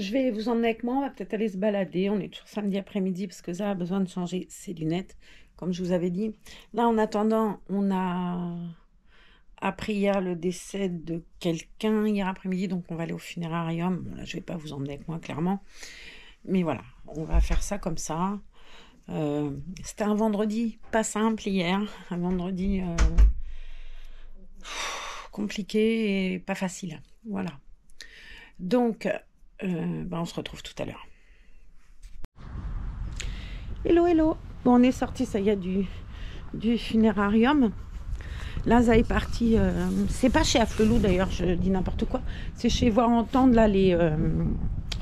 Je vais vous emmener avec moi, on va peut-être aller se balader. On est toujours samedi après-midi parce que ça a besoin de changer ses lunettes, comme je vous avais dit. Là, en attendant, on a appris hier le décès de quelqu'un hier après-midi, donc on va aller au funérarium. Bon, là, je vais pas vous emmener avec moi, clairement. Mais voilà, on va faire ça comme ça. C'était un vendredi pas simple hier, un vendredi compliqué et pas facile. Voilà. Donc, on se retrouve tout à l'heure. Hello, hello. Bon, on est sorti, ça y est, du funérarium. Là, ça est parti. C'est pas chez Afflelou d'ailleurs, je dis n'importe quoi. C'est chez Voir Entendre, là, les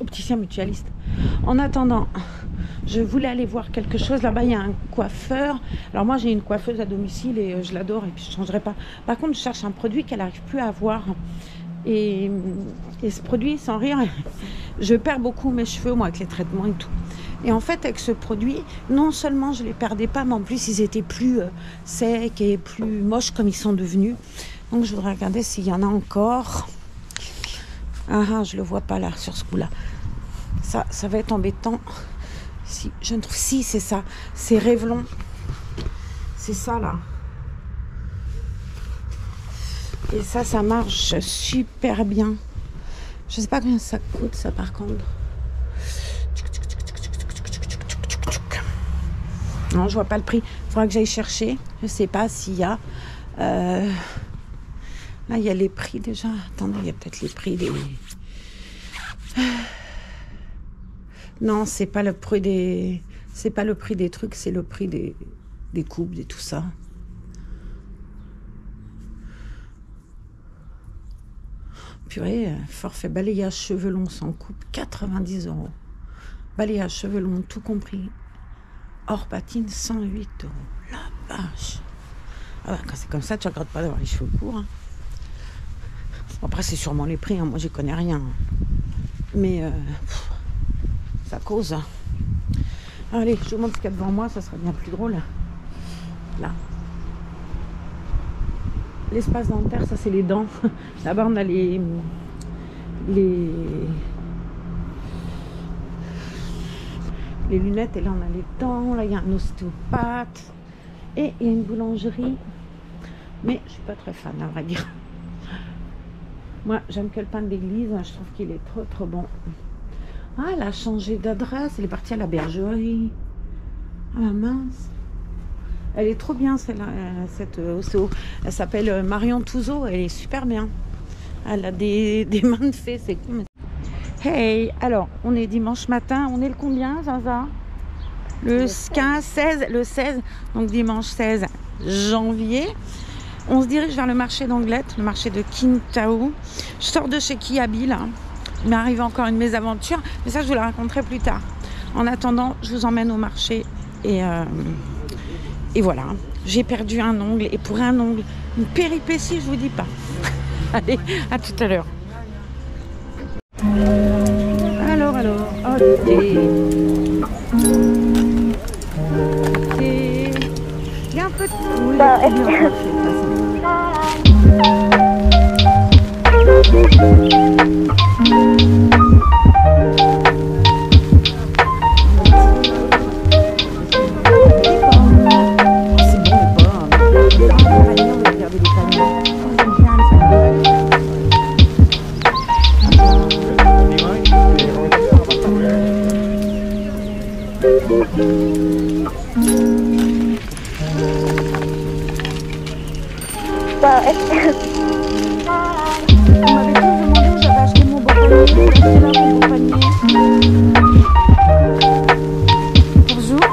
opticiens mutualistes. En attendant, je voulais aller voir quelque chose. Là-bas, il y a un coiffeur. Alors, moi, j'ai une coiffeuse à domicile et je l'adore et puis je ne changerai pas. Par contre, je cherche un produit qu'elle n'arrive plus à avoir. Et ce produit, sans rire, je perds beaucoup mes cheveux, moi, avec les traitements et tout. Et en fait, avec ce produit, non seulement je les perdais pas, mais en plus, ils étaient plus secs et plus moches comme ils sont devenus. Donc, je voudrais regarder s'il y en a encore. Ah, je le vois pas là, sur ce coup-là. Ça va être embêtant. Si, je ne trouve... Si, c'est ça. C'est Revlon. C'est ça, là. Et ça marche super bien. Je sais pas combien ça coûte, ça, par contre. Non, je vois pas le prix. Il faudra que j'aille chercher. Je sais pas s'il y a... Là, il y a les prix déjà. Attendez, il y a peut-être les prix des... Non, c'est pas le prix des... C'est pas le prix des trucs, c'est le prix des coupes et tout ça. Purée, forfait balayage cheveux longs sans coupe, 90 €. Balayage cheveux longs, tout compris. Hors patine, 108 €. La vache. Ah bah, quand c'est comme ça, tu ne regrettes pas d'avoir les cheveux courts. Hein. Après, c'est sûrement les prix. Hein. Moi, j'y connais rien. Mais ça cause. Allez, je vous montre ce qu'il y a devant moi. Ça sera bien plus drôle. Là. L'espace dentaire, ça, c'est les dents. Là-bas, on a les lunettes. Et là, on a les dents. Là, il y a un ostéopathe. Et il y a une boulangerie. Mais je suis pas très fan, à vrai dire. Moi, j'aime que le pain de l'église. Je trouve qu'il est trop, trop bon. Ah, elle a changé d'adresse. Elle est partie à la bergerie. Ah, mince. Elle est trop bien, celle-là, cette ostéo. Elle s'appelle Marion Touzeau. Elle est super bien. Elle a des mains de fée, c'est cool. Hey, alors, on est dimanche matin. On est le combien, Zaza? Le 15, 16, le 16. Donc, dimanche 16 janvier. On se dirige vers le marché d'Anglette, le marché de Qingdao. Je sors de chez Kiabi, là. Il m'est arrivé encore une mésaventure. Mais ça, je vous la raconterai plus tard. En attendant, je vous emmène au marché. Et voilà, j'ai perdu un ongle. Et pour un ongle, une péripétie, je vous dis pas. Allez, à tout à l'heure. Alors, ok. Il y a un peu de tout. On m'avait tous demandé où j'avais acheté mon beau panier. C'est là mon beau panier. Bonjour.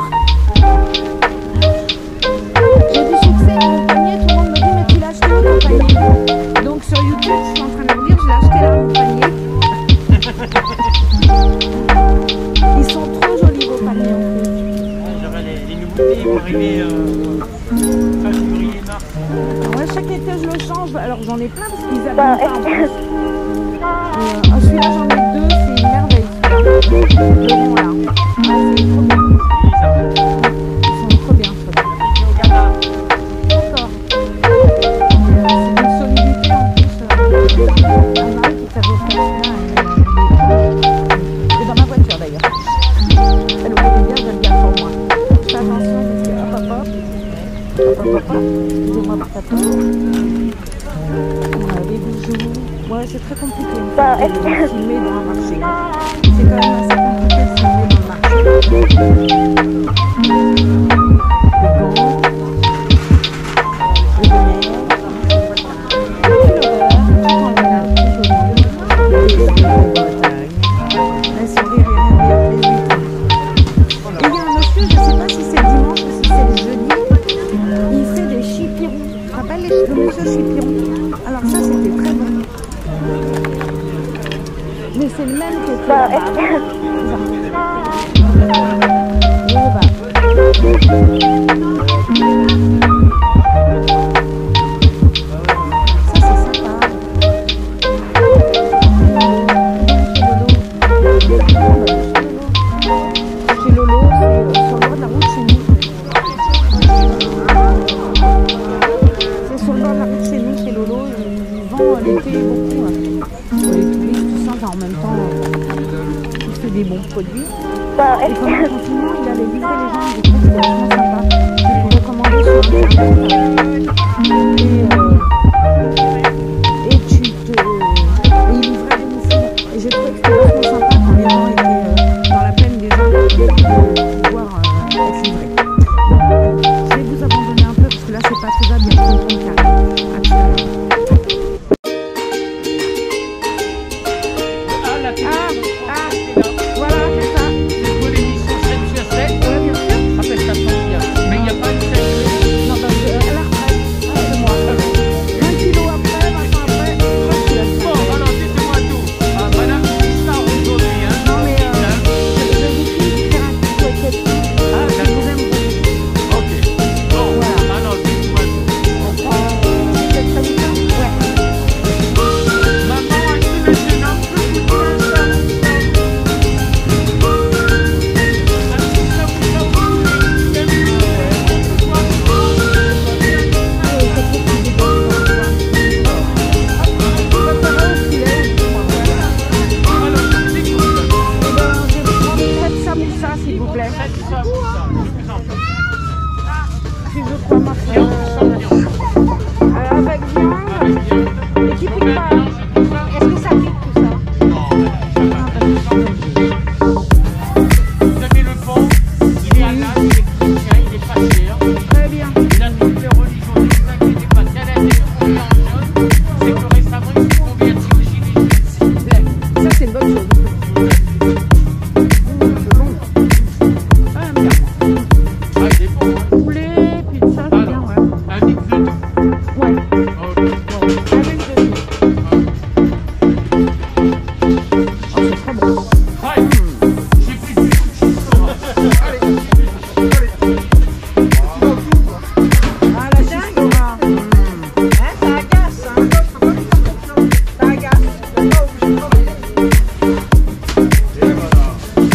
J'ai du succès avec mon panier. Tout le monde me dit mais tu l'as acheté où ton panier? Donc sur YouTube, je suis en train de vous dire je l'ai acheté là mon panier. Ils sont trop jolis vos paniers en fait. J'aurai les nouveautés vont arriver fin février-mars. Ouais, chaque été je le change. Alors j'en ai plein parce qu'ils avaient pas en plus. Celui-là j'en ai deux, c'est une merveille. Le rond là. Ah, c'est trop bien. Ils sont trop bien. D'accord. C'est une solidité en plus. Un mari qui t'avait offert celui-là. Excusez-moi pour ta peau. Les bijoux. Ouais, c'est très compliqué de filmer dans un marché. C'est quand même assez compliqué de filmer dans le marché. Alors ça c'était très bon. Mais c'est le même que ça. Chez Lolo, c'est sur le bord de la route chez nous. C'est sur le bord de la route chez nous, chez Lolo. Ils vendent l'été beaucoup pour les touristes, tout ça. En même temps, il fait des bons produits. Et pendant le confinement, il allait livrer les gens. J'ai trouvé que c'était vraiment sympa. Je peux recommander sur Internet. Et il livrait à domicile. Et j'ai trouvé que c'était vraiment sympa quand les gens étaient dans la plaine des arbres de pouvoir être livrés. Je vais vous abandonner un peu parce que là c'est pas faisable, il y a 30 carrés. Voilà, c'est ça. C'est pour l'émission 7 sur 7. Ouais, bien sûr. Après, ça tombe bien. Mais il n'y a pas de 7. Non, parce que à la retraite, c'est moi. 20 kilos après, 20 ans après, je suis à la Bon, retraite. alors dites-moi tout. Ah, madame Pistard aujourd'hui, hein. Non, mais je vous prie de faire un petit peu de tête. Ah, Je vous aime beaucoup. ok. Bon, Voilà. alors dites-moi tout. C'est très bien. Ouais. Maman, as-tu maintenant plus goûter à ça? S'il vous plaît. Faites ça, je vous en prie. Si je prends ma Viande sans viande. avec viande Avec viande. et qui pique pas. Est-ce que ça pique tout ça? Non, vous avez le pont, il est halal, il est chrétien, il est pas cher. Très bien. Il a toutes les religions, ne vous inquiétez pas. Celle-là, elle est fondée en jaune. C'est que récemment, ils sont convertis au gilet jaune, s'il vous plaît. Ça, c'est une bonne chose. C'est bon. Ah, j'aime bien. Ah, il est bon, hein. Poulet, pizza, c'est bien, Alors, ouais. un mix de tout. Ouais, Ok, bon. avec de tout. Oh, c'est très bon. Ouais, j'ai pris du saucisson. Ah, la chistora. Ça agace, hein. Ça agace.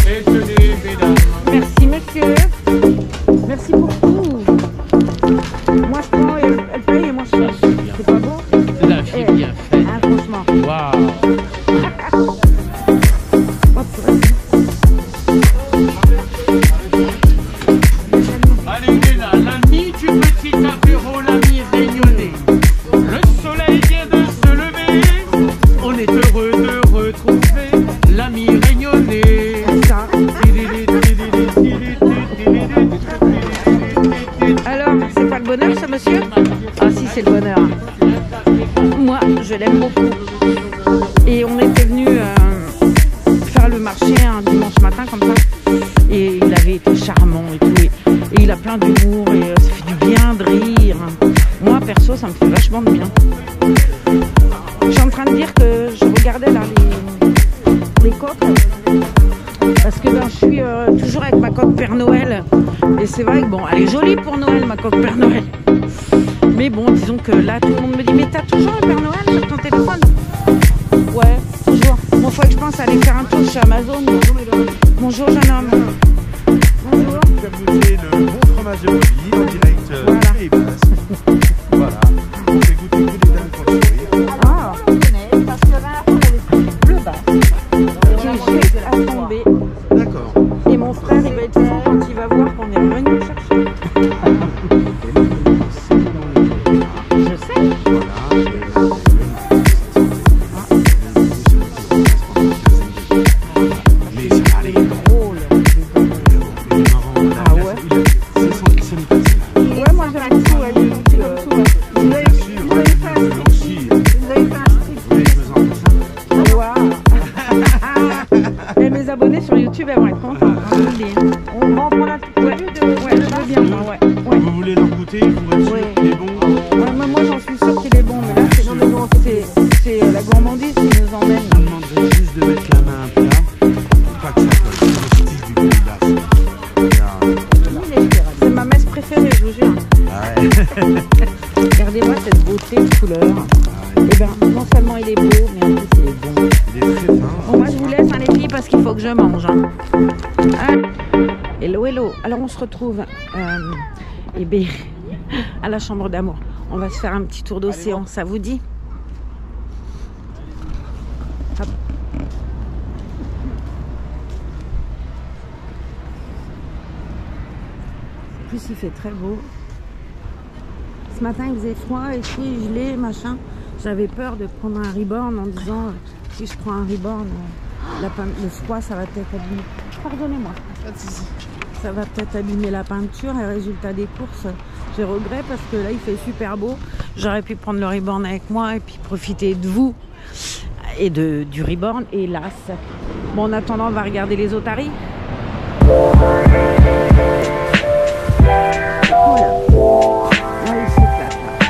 Et tenez, mesdames. Merci, monsieur. Merci pour tout. Moi, je prends et elle paye et moi, je cherche. C'est pas bon? Là, j'ai bien fait. Hein, franchement. Waouh. Oh, purée. Allez, il est là, l'ami du petit apéro, l'ami réunionnais. Le soleil vient de se lever, on est heureux de retrouver l'ami réunionnais. Ça. Alors, c'est pas le bonheur, ça, monsieur? Ah, si, c'est le bonheur. Moi, je l'aime beaucoup. Et on était venu faire le marché un dimanche matin, comme ça. Et il avait été charmant et tout. Et il a plein d'humour et ça fait du bien de rire. Moi, perso, ça me fait vachement de bien. Je suis en train de dire que je regardais là les coques. Parce que ben, je suis toujours avec ma coque Père Noël. Et c'est vrai que bon, elle est jolie pour Noël, ma coque Père Noël. Mais bon, disons que là, tout le monde me dit, mais t'as toujours un Père Noël sur ton téléphone? Ouais, toujours. Bon, faut que je pense à aller faire un tour chez Amazon. Bonjour, jeune homme. Bonjour. Vous avez goûté le bon fromage de brebis en direct Voilà. et basse. Voilà. On fait goûter tous les dames pour le sourire. Ah, On connaît, parce que là, on avait bleu bas. qui est juste à tomber. D'accord. Et mon frère, il va être fou quand il va voir qu'on est revenu le chercher. les abonnés sur YouTube, elles vont être contentes. Hein, je vous le dis. On va en prendre un petit peu Ouais, de ouais, je veux bien, moi, ouais. Vous voulez leur goûter pour être sûr Ouais. qu'il est bon? Ouais, moi, j'en suis sûre qu'il est bon, mais là, c'est la gourmandise qui nous emmène. Je vous demanderai juste de mettre la main à plat pour pas que ça colle. C'est le style du Pays Basque. C'est ma messe préférée, je vous jure. Ah ouais. Regardez-moi cette beauté de couleur. Et ben, non seulement il est beau, mais en plus il est bon. Il est très fin. Bon, moi je vous laisse, hein, les filles, parce qu'il faut que je mange. Hein. Hello, hello. Alors on se retrouve eh bien, à la chambre d'amour. On va se faire un petit tour d'océan, ça vous dit? Hop. En plus il fait très beau. Ce matin il faisait froid et tout, il gelait, machin. J'avais peur de prendre un reborn en disant si je prends un reborn, le froid ça va peut-être abîmer. Pardonnez-moi. Ça va peut-être abîmer la peinture et résultat des courses, j'ai regret parce que là il fait super beau. J'aurais pu prendre le reborn avec moi et puis profiter de vous et du reborn, hélas. Bon, en attendant, on va regarder les otaries. Voilà. Là, il s'éclate, là.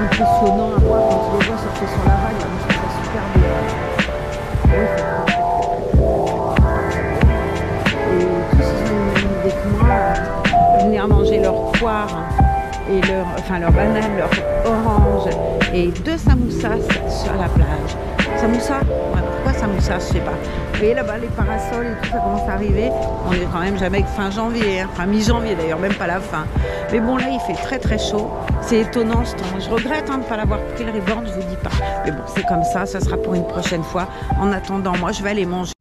Impressionnant à voir quand tu les vois surfer sur la vague, là, je trouve ça super beau. Ouais, et tous ils ont une même idée que moi, venir manger leur poire et leur banane, leur orange et 2 samoussas sur la plage. Samoussa, ouais, pourquoi samoussa, je sais pas. Vous voyez là-bas les parasols et tout ça commence à arriver. On est quand même jamais que fin janvier, hein. Enfin mi-janvier d'ailleurs, même pas la fin. Mais bon là il fait très très chaud. C'est étonnant ce temps. Je regrette hein, de ne pas l'avoir pris le reborn, je vous dis pas. Mais bon c'est comme ça sera pour une prochaine fois. En attendant, moi je vais aller manger.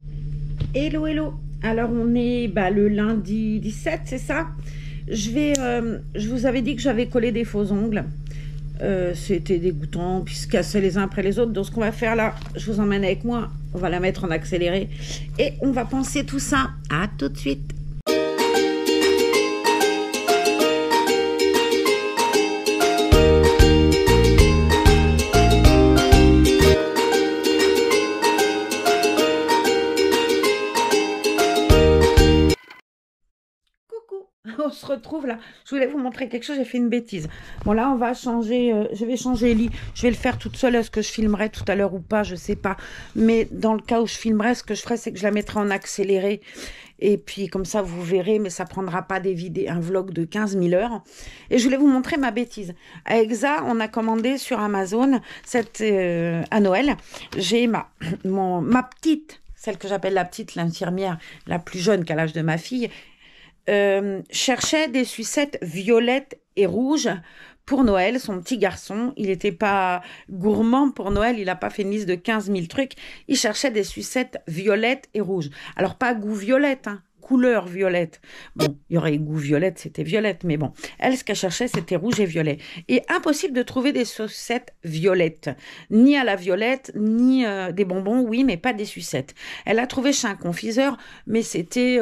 Hello hello. Alors on est le lundi 17, c'est ça? Je vous avais dit que j'avais collé des faux ongles. C'était dégoûtant, puis se cassaient les uns après les autres. Donc ce qu'on va faire là, je vous emmène avec moi. On va la mettre en accéléré et on va penser tout ça. À tout de suite. On se retrouve là. Je voulais vous montrer quelque chose, j'ai fait une bêtise. Bon là on va changer, je vais changer Ellie. Je vais le faire toute seule. Est-ce que je filmerai tout à l'heure ou pas? Je sais pas. Mais dans le cas où je filmerai, ce que je ferai c'est que je la mettrai en accéléré. Et puis comme ça vous verrez, mais ça prendra pas un vlog de 15 000 heures. Et je voulais vous montrer ma bêtise. À Exa, on a commandé sur Amazon, à Noël, j'ai ma petite, celle que j'appelle la petite, l'infirmière, la plus jeune qu'à l'âge de ma fille, cherchait des sucettes violettes et rouges pour Noël. Son petit garçon, il n'était pas gourmand pour Noël, il n'a pas fait une liste de 15 000 trucs, il cherchait des sucettes violettes et rouges. Alors pas goût violette, hein, couleur violette. Bon, il y aurait goût violette, c'était violette, mais bon. Elle, ce qu'elle cherchait, c'était rouge et violet. Et impossible de trouver des sucettes violettes. Ni à la violette, ni des bonbons, oui, mais pas des sucettes. Elle a trouvé chez un confiseur, mais c'était,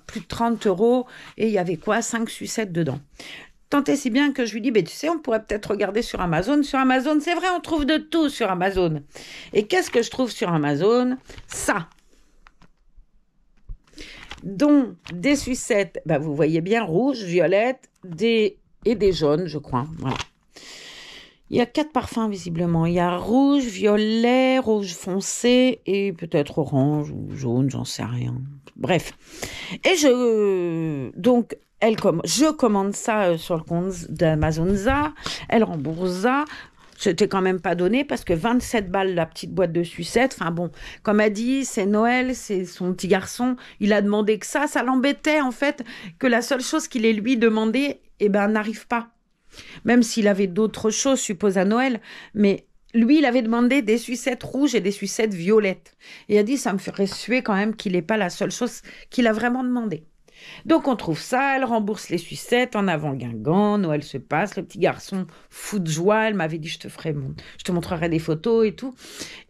plus de 30 € et il y avait 5 sucettes dedans. Tant et si bien que je lui dis, tu sais, on pourrait peut-être regarder sur Amazon. Sur Amazon, c'est vrai, on trouve de tout sur Amazon. Et qu'est-ce que je trouve sur Amazon? Ça. Dont des sucettes, vous voyez bien, rouge, violette, et des jaunes, je crois. Voilà. Il y a 4 parfums, visiblement. Il y a rouge, violet, rouge foncé et peut-être orange ou jaune, j'en sais rien. Bref. Et je commande ça sur le compte d'Amazon. Elle rembourse ça. C'était quand même pas donné parce que 27 balles la petite boîte de sucettes. Enfin bon, comme elle dit, c'est Noël, c'est son petit garçon. Il a demandé que ça l'embêtait en fait que la seule chose qu'il ait lui demandé, eh ben, n'arrive pas. Même s'il avait d'autres choses, je suppose, à Noël, mais lui, il avait demandé des sucettes rouges et des sucettes violettes. Et il a dit, ça me ferait suer quand même qu'il n'ait pas la seule chose qu'il a vraiment demandé. Donc on trouve ça, elle rembourse les sucettes, en avant Guingamp, Noël se passe, le petit garçon fou de joie, elle m'avait dit je te montrerai des photos et tout.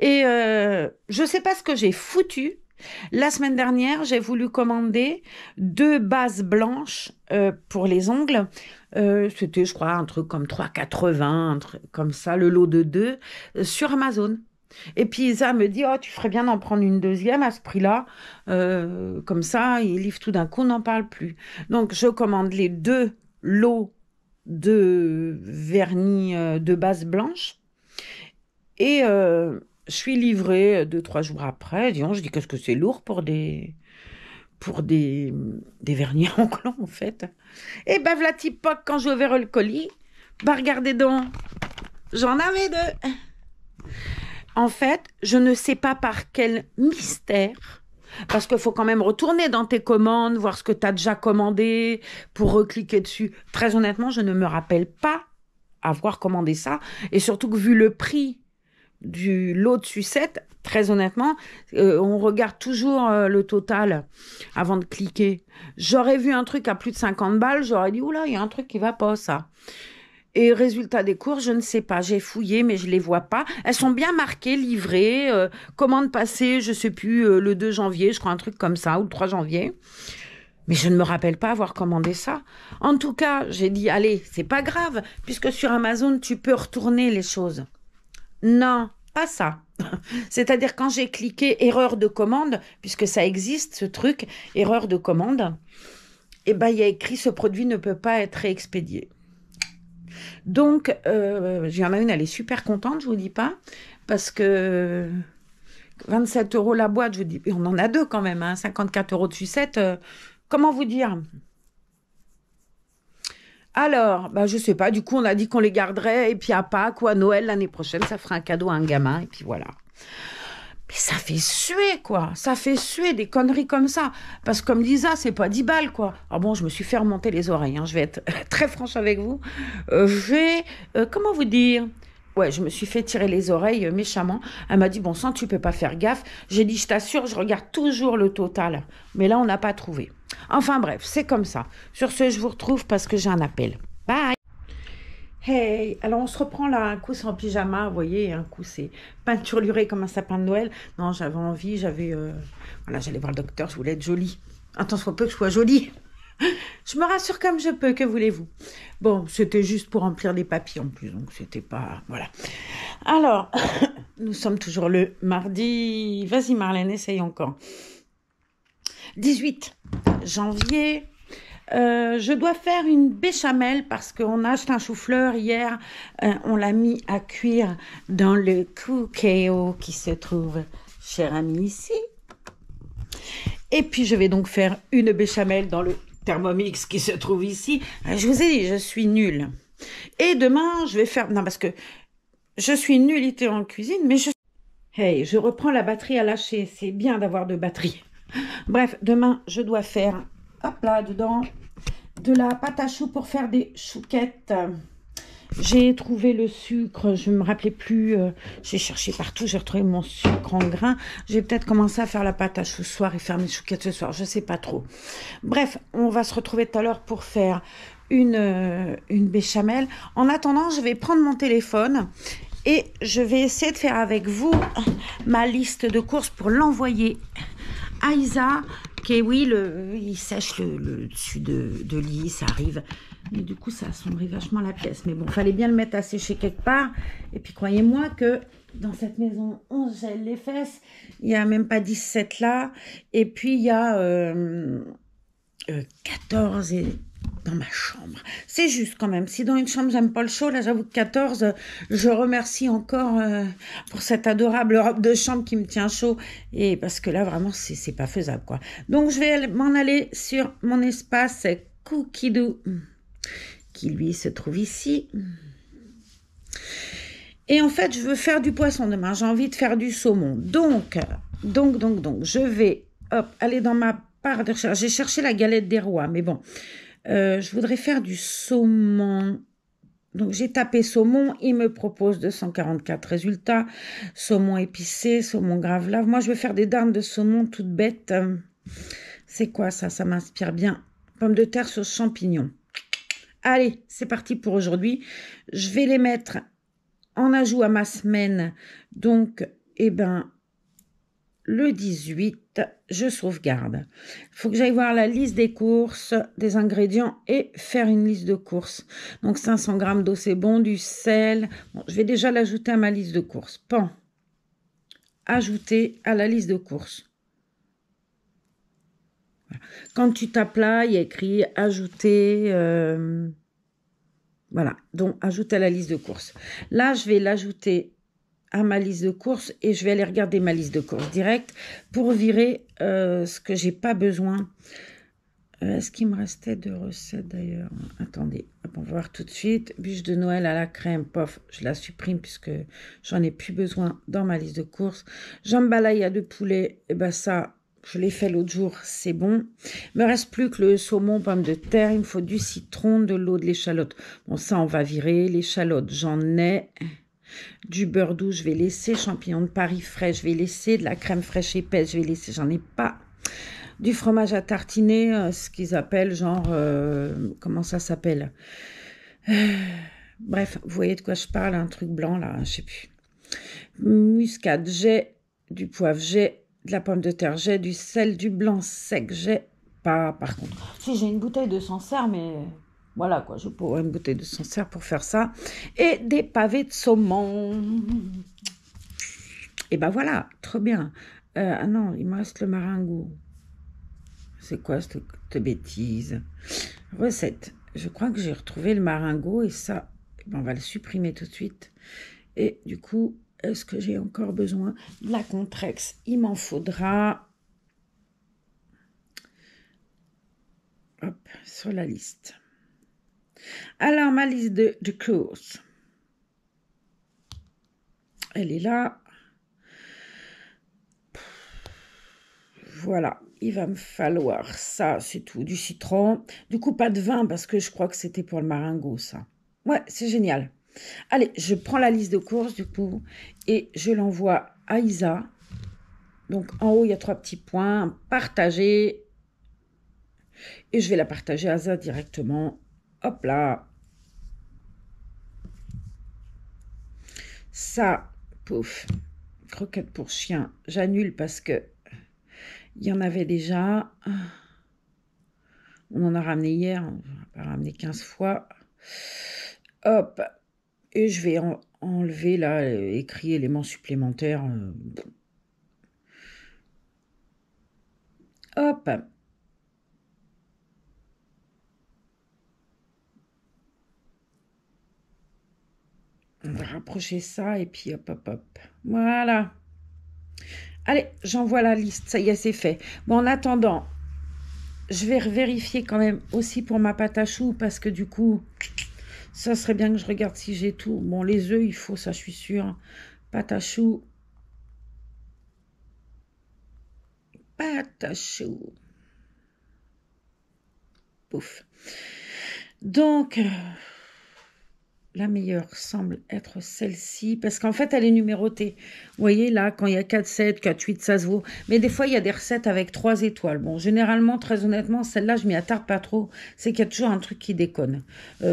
Et je sais pas ce que j'ai foutu. La semaine dernière, j'ai voulu commander 2 bases blanches pour les ongles. C'était, je crois, un truc comme 3,80, un truc comme ça, le lot de 2, sur Amazon. Et puis Isa me dit, oh, tu ferais bien d'en prendre une deuxième à ce prix-là. Comme ça, il livre tout d'un coup, on n'en parle plus. Donc, je commande les 2 lots de vernis de base blanche. Et je suis livrée 2-3 jours après. Disons, je dis, qu'est-ce que c'est lourd pour des vernis à ongles, en fait. Et ben, v'là typoque, quand j'ai ouvert le colis, bah, regardez donc, j'en avais 2. En fait, je ne sais pas par quel mystère, parce qu'il faut quand même retourner dans tes commandes, voir ce que tu as déjà commandé pour recliquer dessus. Très honnêtement, je ne me rappelle pas avoir commandé ça. Et surtout que vu le prix du lot de sucettes, très honnêtement, on regarde toujours le total avant de cliquer. J'aurais vu un truc à plus de 50 balles, j'aurais dit, oula, il y a un truc qui va pas, ça. Et résultat des courses, je ne sais pas. J'ai fouillé, mais je les vois pas. Elles sont bien marquées, livrées, commande passée, je sais plus, le 2 janvier, je crois un truc comme ça, ou le 3 janvier. Mais je ne me rappelle pas avoir commandé ça. En tout cas, j'ai dit, allez, c'est pas grave, puisque sur Amazon, tu peux retourner les choses. Non, pas ça. C'est-à-dire quand j'ai cliqué erreur de commande, puisque ça existe, ce truc, erreur de commande, eh ben, il y a écrit, ce produit ne peut pas être réexpédié. Donc, j'y en a une, elle est super contente, je vous dis pas, parce que 27 € la boîte, je vous dis, on en a 2 quand même, hein, 54 € de sucettes, comment vous dire? Alors, bah, je sais pas, du coup, on a dit qu'on les garderait, et puis à Pâques ou à Noël l'année prochaine, ça fera un cadeau à un gamin, et puis voilà. Mais ça fait suer, quoi. Ça fait suer des conneries comme ça. Parce que comme dit ça, c'est pas 10 balles, quoi. Alors bon, je me suis fait remonter les oreilles. Hein. Je vais être très franche avec vous. Comment vous dire? Ouais, je me suis fait tirer les oreilles méchamment. Elle m'a dit, bon sang, tu peux pas faire gaffe. J'ai dit, je t'assure, je regarde toujours le total. Mais là, on n'a pas trouvé. Enfin bref, c'est comme ça. Sur ce, je vous retrouve parce que j'ai un appel. Bye! Hey, alors on se reprend là, un coup c'est en pyjama, vous voyez, un coup c'est peinturluré comme un sapin de Noël. Non, j'avais envie, voilà, j'allais voir le docteur, je voulais être jolie. Attention, peu que je sois jolie. Je me rassure comme je peux, que voulez-vous. Bon, c'était juste pour remplir des papiers en plus, donc c'était pas... Voilà. Alors, nous sommes toujours le mardi... Vas-y Marlène, essaye encore. 18 janvier... je dois faire une béchamel parce qu'on a acheté un chou-fleur hier. On l'a mis à cuire dans le Cookéo qui se trouve, cher ami, ici. Et puis, je vais donc faire une béchamel dans le Thermomix qui se trouve ici. Je vous ai dit, je suis nulle. Et demain, je vais faire... Non, parce que je suis nullité en cuisine, mais je... Hey, je reprends la batterie à lâcher. C'est bien d'avoir de batterie. Bref, demain, je dois faire... Hop là, dedans, de la pâte à choux pour faire des chouquettes. J'ai trouvé le sucre, je ne me rappelais plus. J'ai cherché partout, j'ai retrouvé mon sucre en grains. J'ai peut-être commencé à faire la pâte à choux ce soir et faire mes chouquettes ce soir, je ne sais pas trop. Bref, on va se retrouver tout à l'heure pour faire une béchamel. En attendant, je vais prendre mon téléphone et je vais essayer de faire avec vous ma liste de courses pour l'envoyer à Isa. Ok, oui, il sèche le dessus de lit, ça arrive. Mais du coup, ça assombrit vachement la pièce. Mais bon, il fallait bien le mettre à sécher quelque part. Et puis, croyez-moi que dans cette maison, on gèle les fesses. Il n'y a même pas 17 là. Et puis, il y a 14 dans ma chambre. C'est juste quand même. Si dans une chambre, j'aime pas le chaud, là, j'avoue que 14, je remercie encore pour cette adorable robe de chambre qui me tient chaud. Et parce que là, vraiment, c'est pas faisable, quoi. Donc, je vais m'en aller sur mon espace Cookidoo, qui lui se trouve ici. Et en fait, je veux faire du poisson demain. J'ai envie de faire du saumon. Donc, je vais aller dans ma part de recherche. J'ai cherché la galette des rois, mais bon. Je voudrais faire du saumon. Donc, j'ai tapé saumon. Il me propose 244 résultats. Saumon épicé, saumon gravelave. Moi, je veux faire des darnes de saumon toutes bêtes. C'est quoi ça? Ça m'inspire bien. Pommes de terre sauce champignons. Allez, c'est parti pour aujourd'hui. Je vais les mettre en ajout à ma semaine. Donc, le 18, je sauvegarde. Il faut que j'aille voir la liste des courses, des ingrédients et faire une liste de courses. Donc, 500 g d'eau, c'est bon, du sel. Bon, je vais déjà l'ajouter à ma liste de courses. Pan. Ajouter à la liste de courses. Voilà. Quand tu tapes là, il y a écrit ajouter. Voilà, donc ajouter à la liste de courses. Là, je vais l'ajouter à ma liste de courses et je vais aller regarder ma liste de courses direct pour virer ce que j'ai pas besoin. Est-ce qu'il me restait 2 recettes d'ailleurs? Attendez, on va voir tout de suite. Bûche de Noël à la crème, pof, je la supprime puisque j'en ai plus besoin dans ma liste de courses. Jambalaya de poulet, et ben ça, je l'ai fait l'autre jour, c'est bon. Il me reste plus que le saumon, pommes de terre, il me faut du citron, de l'eau, de l'échalote. Bon, ça, on va virer. L'échalote, j'en ai. Du beurre doux, je vais laisser. Champignons de Paris frais, je vais laisser. De la crème fraîche épaisse, je vais laisser. J'en ai pas. Du fromage à tartiner, ce qu'ils appellent genre... comment ça s'appelle? Bref, vous voyez de quoi je parle, un truc blanc là, je sais plus. Muscade, j'ai. Du poivre, j'ai. De la pomme de terre, j'ai. Du sel, du blanc sec, j'ai. Pas, par contre. Si, j'ai une bouteille de Sancerre, mais... Voilà quoi, je pourrais une bouteille de Sancerre pour faire ça. Et des pavés de saumon. Et ben voilà, trop bien. Ah non, il me reste le maringot. C'est quoi cette bêtise? Recette. Je crois que j'ai retrouvé le maringot et ça, on va le supprimer tout de suite. Et du coup, est-ce que j'ai encore besoin de la Contrex? Il m'en faudra... Hop, sur la liste. Alors, ma liste de courses. Elle est là. Voilà. Il va me falloir ça, c'est tout. Du citron. Du coup, pas de vin parce que je crois que c'était pour le maringot, ça. Ouais, c'est génial. Allez, je prends la liste de courses, du coup, et je l'envoie à Isa. Donc, en haut, il y a 3 petits points. Partager. Et je vais la partager à Isa directement. Hop là. Ça, pouf. Croquette pour chien. J'annule parce que il y en avait déjà. On en a ramené hier. On va pas ramener 15 fois. Hop. Et je vais enlever là, écrit éléments supplémentaires. Hop. On va rapprocher ça et puis hop, hop, hop. Voilà. Allez, j'envoie la liste. Ça y est, c'est fait. Bon, en attendant, je vais vérifier quand même aussi pour ma pâte à choux parce que du coup, ça serait bien que je regarde si j'ai tout. Bon, les œufs, il faut, ça, je suis sûre. Pâte à choux. Pâte à choux. Pouf. Donc... la meilleure semble être celle-ci, parce qu'en fait, elle est numérotée. Vous voyez, là, quand il y a 4, 7, 4, 8, ça se vaut. Mais des fois, il y a des recettes avec 3 étoiles. Bon, généralement, très honnêtement, celle-là, je m'y attarde pas trop. C'est qu'il y a toujours un truc qui déconne.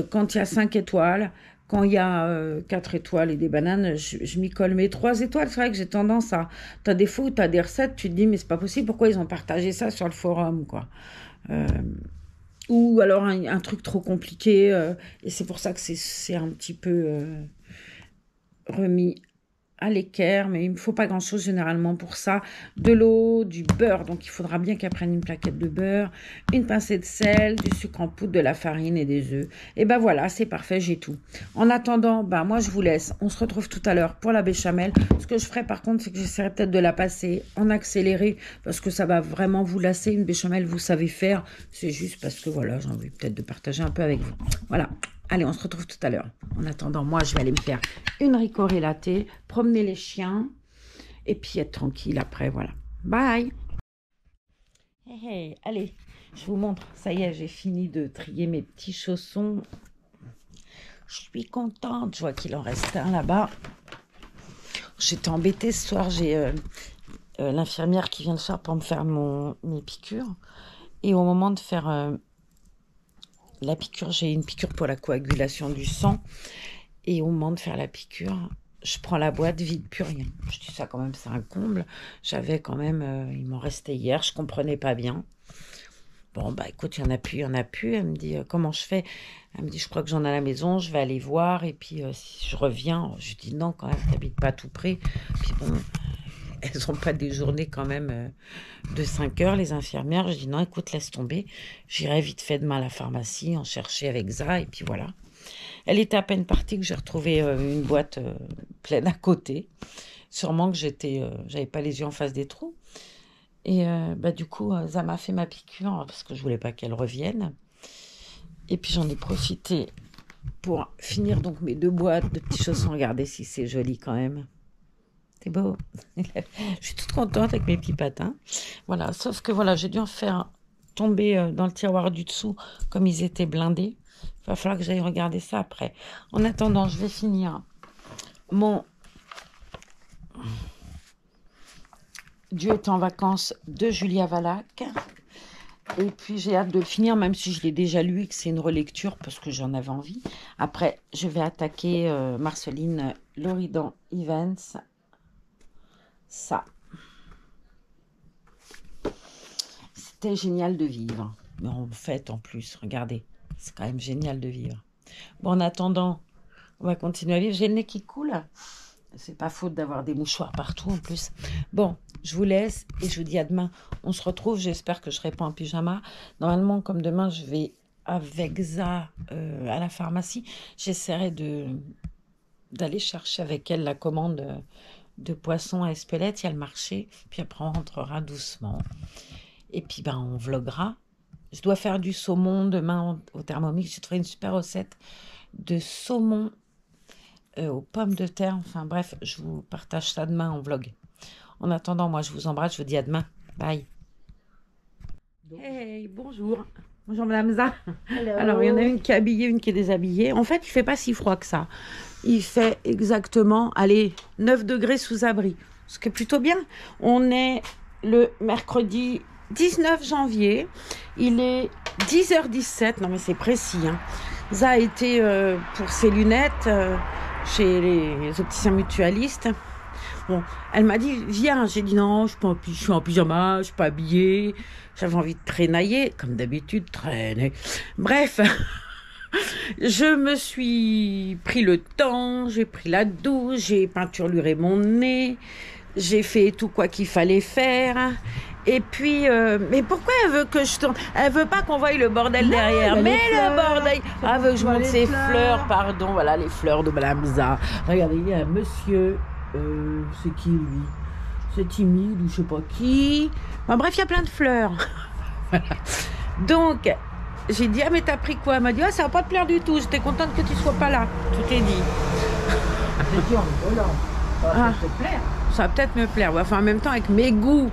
Quand il y a 5 étoiles, quand il y a 4 étoiles et des bananes, je m'y colle. Mais 3 étoiles, c'est vrai que j'ai tendance à... T'as des fois où t'as des recettes, tu te dis, mais c'est pas possible, pourquoi ils ont partagé ça sur le forum, quoi. Ou alors un truc trop compliqué, et c'est pour ça que c'est un petit peu remis à l'équerre, mais il ne me faut pas grand-chose généralement pour ça. De l'eau, du beurre, donc il faudra bien qu'elle prenne une plaquette de beurre, une pincée de sel, du sucre en poudre, de la farine et des œufs. Et ben voilà, c'est parfait, j'ai tout. En attendant, ben moi je vous laisse. On se retrouve tout à l'heure pour la béchamel. Ce que je ferai par contre, c'est que j'essaierai peut-être de la passer en accéléré, parce que ça va vraiment vous lasser. Une béchamel, vous savez faire. C'est juste parce que voilà, j'ai envie peut-être de partager un peu avec vous. Voilà. Allez, on se retrouve tout à l'heure. En attendant, moi, je vais aller me faire une ricorée latte, promener les chiens et puis être tranquille après, voilà. Bye. Hey, hey, allez, je vous montre. Ça y est, j'ai fini de trier mes petits chaussons. Je suis contente. Je vois qu'il en reste un là-bas. J'étais embêtée ce soir. J'ai l'infirmière qui vient le soir pour me faire mes piqûres. Et au moment de faire la piqûre, j'ai une piqûre pour la coagulation du sang. Et au moment de faire la piqûre, je prends la boîte vide, plus rien. Je dis ça quand même, c'est un comble. J'avais quand même, il m'en restait hier, je comprenais pas bien. Bon, bah écoute, il y en a plus, il y en a plus. Elle me dit, comment je fais? Elle me dit, je crois que j'en ai à la maison, je vais aller voir. Et puis, si je reviens, je dis non, quand même, t'habites pas tout près. Puis bon, elles n'ont pas des journées quand même de 5 heures, les infirmières. Je dis non, écoute, laisse tomber. J'irai vite fait demain à la pharmacie, en chercher avec ça, et puis voilà. Elle était à peine partie que j'ai retrouvé une boîte pleine à côté. Sûrement que j'avais pas les yeux en face des trous. Et bah, du coup, ça m'a fait ma piqûre parce que je voulais pas qu'elle revienne. Et puis j'en ai profité pour finir donc mes 2 boîtes de petits chaussons. Regardez si c'est joli quand même. C'est beau. Je suis toute contente avec mes petits patins. Voilà, sauf que voilà, j'ai dû en faire tomber dans le tiroir du dessous comme ils étaient blindés. Il va falloir que j'aille regarder ça après. En attendant, je vais finir mon Dieu est en vacances de Julia Valac. Et puis j'ai hâte de le finir, même si je l'ai déjà lu et que c'est une relecture parce que j'en avais envie. Après, je vais attaquer Marceline Loridan Evans. Ça. C'était génial de vivre. Mais en fait, en plus, regardez, c'est quand même génial de vivre. Bon, en attendant, on va continuer à vivre. J'ai le nez qui coule. C'est pas faute d'avoir des mouchoirs partout en plus. Bon, je vous laisse et je vous dis à demain. On se retrouve. J'espère que je serai pas en pyjama. Normalement, comme demain, je vais avec Ça à la pharmacie. J'essaierai d'aller chercher avec elle la commande de poisson à Espelette. Il y a le marché. Puis après, on rentrera doucement. Et puis, ben, on vloguera. Je dois faire du saumon demain au Thermomix. J'ai trouvé une super recette de saumon aux pommes de terre. Enfin bref, je vous partage ça demain en vlog. En attendant, moi, je vous embrasse. Je vous dis à demain. Bye. Hey, bonjour. Bonjour, Madame Za. Hello. Alors, il y en a une qui est habillée, une qui est déshabillée. En fait, il ne fait pas si froid que ça. Il fait exactement, allez, 9 degrés sous abri. Ce qui est plutôt bien. On est le mercredi 19 janvier. Il est 10h17. Non, mais c'est précis. Hein. Ça a été pour ses lunettes chez les opticiens mutualistes. Bon, elle m'a dit, viens. J'ai dit non, je suis en pyjama, je suis pas habillée. J'avais envie de traînailler, comme d'habitude, traîner. Bref, je me suis pris le temps, j'ai pris la douche, j'ai peinturluré mon nez, j'ai fait tout quoi qu'il fallait faire. Et puis, mais pourquoi elle veut que je tourne? Elle veut pas qu'on voie le bordel derrière. Mais le bordel, elle veut que je monte ses fleurs, pardon. Voilà les fleurs de Madame Za. Regardez, il y a un monsieur, c'est qui lui? C'est timide ou je sais pas qui. Enfin, bref, il y a plein de fleurs. Voilà. Donc, j'ai dit, ah mais t'as pris quoi? Elle m'a dit, ah ça va pas te plaire du tout. J'étais contente que tu sois pas là. Tout est dit. J'ai dit en rigolant. Ça va peut-être te plaire. Ça va peut-être me plaire. Ouais. Enfin, en même temps, avec mes goûts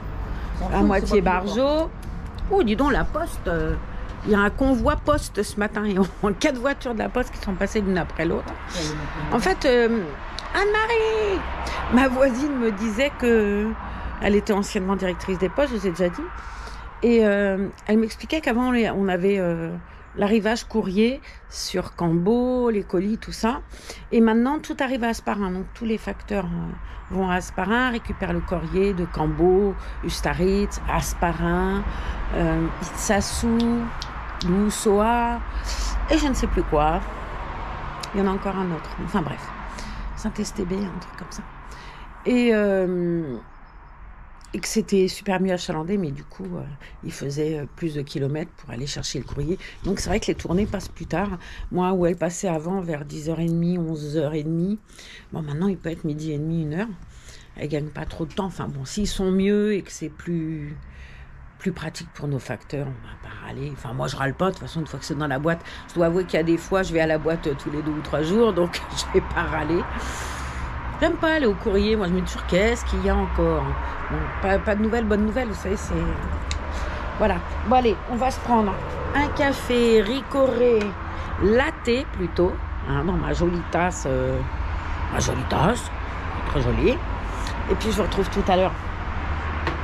à moitié barjo. Oh, dis donc, la poste. Il y a un convoi poste ce matin. Il y a 4 voitures de la poste qui sont passées l'une après l'autre. En fait, Anne-Marie, ma voisine me disait que elle était anciennement directrice des postes, je vous ai déjà dit. Et elle m'expliquait qu'avant, on avait l'arrivage courrier sur Cambo, les colis, tout ça. Et maintenant, tout arrive à Hasparin. Donc, tous les facteurs vont à Hasparin, récupèrent le courrier de Cambo, Ustaritz, Hasparin, Itsasou, Loussoa, et je ne sais plus quoi. Il y en a encore un autre. Enfin, bref. Saint-Estébé, un truc comme ça. Et que c'était super mieux achalandé, mais du coup, il faisait plus de kilomètres pour aller chercher le courrier. Donc, c'est vrai que les tournées passent plus tard. Moi, où elle passait avant, vers 10h30, 11h30, bon, maintenant, il peut être 12h30, 1h. Elle gagne pas trop de temps. Enfin, bon, s'ils sont mieux et que c'est plus plus pratique pour nos facteurs, on va pas râler. Enfin, moi, je râle pas, de toute façon, une fois que c'est dans la boîte. Je dois avouer qu'il y a des fois, je vais à la boîte tous les 2 ou 3 jours, donc je vais pas râler. J'aime pas aller au courrier, moi, je me dis toujours, qu'est-ce qu'il y a encore? Bon, pas de nouvelles, bonnes nouvelles, vous savez, c'est... Voilà. Bon, allez, on va se prendre un café ricoré latte, plutôt, hein, dans ma jolie tasse, très jolie. Et puis, je vous retrouve tout à l'heure.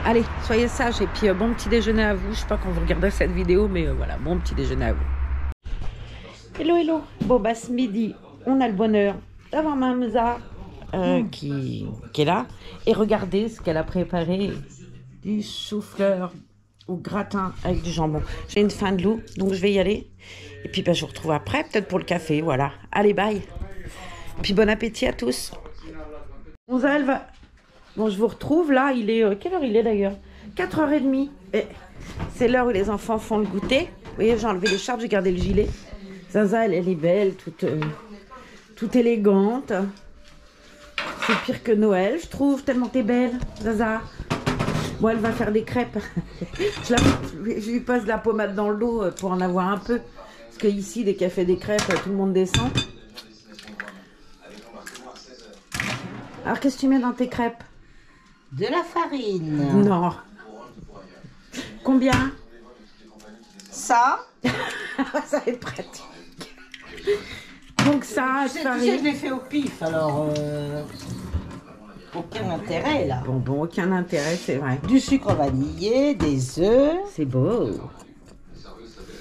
Allez, soyez sages et puis bon petit déjeuner à vous. Je sais pas quand vous regardez cette vidéo, mais voilà, bon petit déjeuner à vous. Hello, hello. Bon, bah ce midi, on a le bonheur d'avoir Mamza qui est là. Et regardez ce qu'elle a préparé. Du chou-fleur au gratin avec du jambon. J'ai une faim de loup, donc je vais y aller. Et puis bah, je vous retrouve après, peut-être pour le café, voilà. Allez, bye. Puis bon appétit à tous. Mamza, elle va... Bon, je vous retrouve là, il est... quelle heure il est d'ailleurs? 4h30. Et c'est l'heure où les enfants font le goûter. Vous voyez, j'ai enlevé l'écharpe, j'ai gardé le gilet. Zaza, elle est belle, toute élégante. C'est pire que Noël, je trouve, tellement t'es belle, Zaza. Bon, elle va faire des crêpes. je lui passe de la pommade dans le dos pour en avoir un peu. Parce que ici, dès qu'elle fait des crêpes, tout le monde descend. Alors, qu'est-ce que tu mets dans tes crêpes? De la farine. Non. Combien? Ça. Ça va être pratique. Donc ça, Tu sais, je l'ai fait au pif, alors aucun intérêt là. Bon, aucun intérêt, c'est vrai. Du sucre vanillé, des œufs. C'est beau.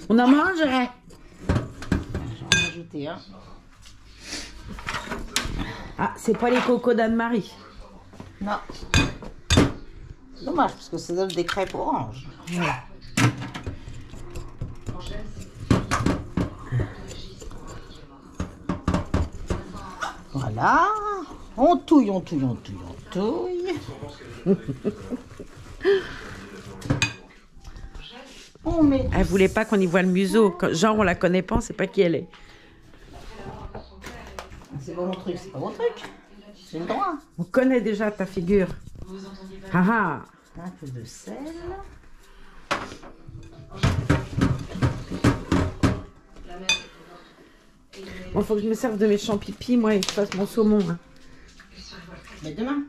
On en mangerait. J'en ai rajouté un. Ah, c'est pas les cocos d'Anne-Marie. Non. Dommage, parce que ça donne des crêpes oranges. Ouais. Voilà. On touille, on touille, on touille, on touille. On met... Elle voulait pas qu'on y voit le museau. Genre, on la connaît pas, on sait pas qui elle est. C'est pas mon truc, c'est pas mon truc. J'ai le droit. On connaît déjà ta figure. Ah ah. Un peu de sel. Bon, faut que je me serve de mes champignons, moi, et que je fasse mon saumon. Hein. Mais demain.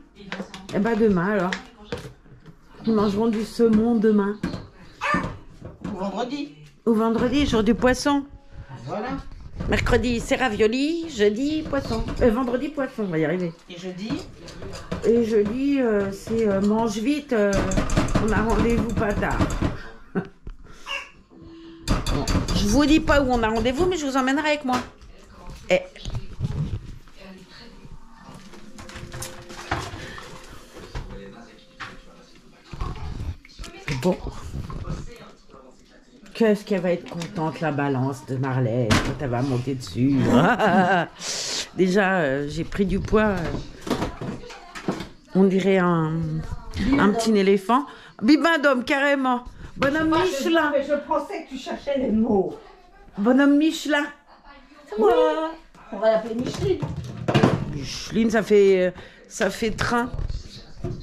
Eh ben, demain, alors. Nous mangerons du saumon demain. Ou vendredi. Ou vendredi, jour du poisson. Voilà. Mercredi, c'est ravioli. Jeudi, poisson. Vendredi, poisson, on va y arriver. Et jeudi. Et jeudi, c'est mange vite, on a rendez-vous pas tard. Bon, je vous dis pas où on a rendez-vous, mais je vous emmènerai avec moi. Et... Bon. Qu'est-ce qu'elle va être contente, la balance de Marlène, quand elle va monter dessus. Déjà, j'ai pris du poids. On dirait un petit éléphant. Bibendum, carrément. Bonhomme Michelin. Je pensais que tu cherchais les mots. Bonhomme Michelin. Moi. On va l'appeler Micheline. Micheline, ça fait train.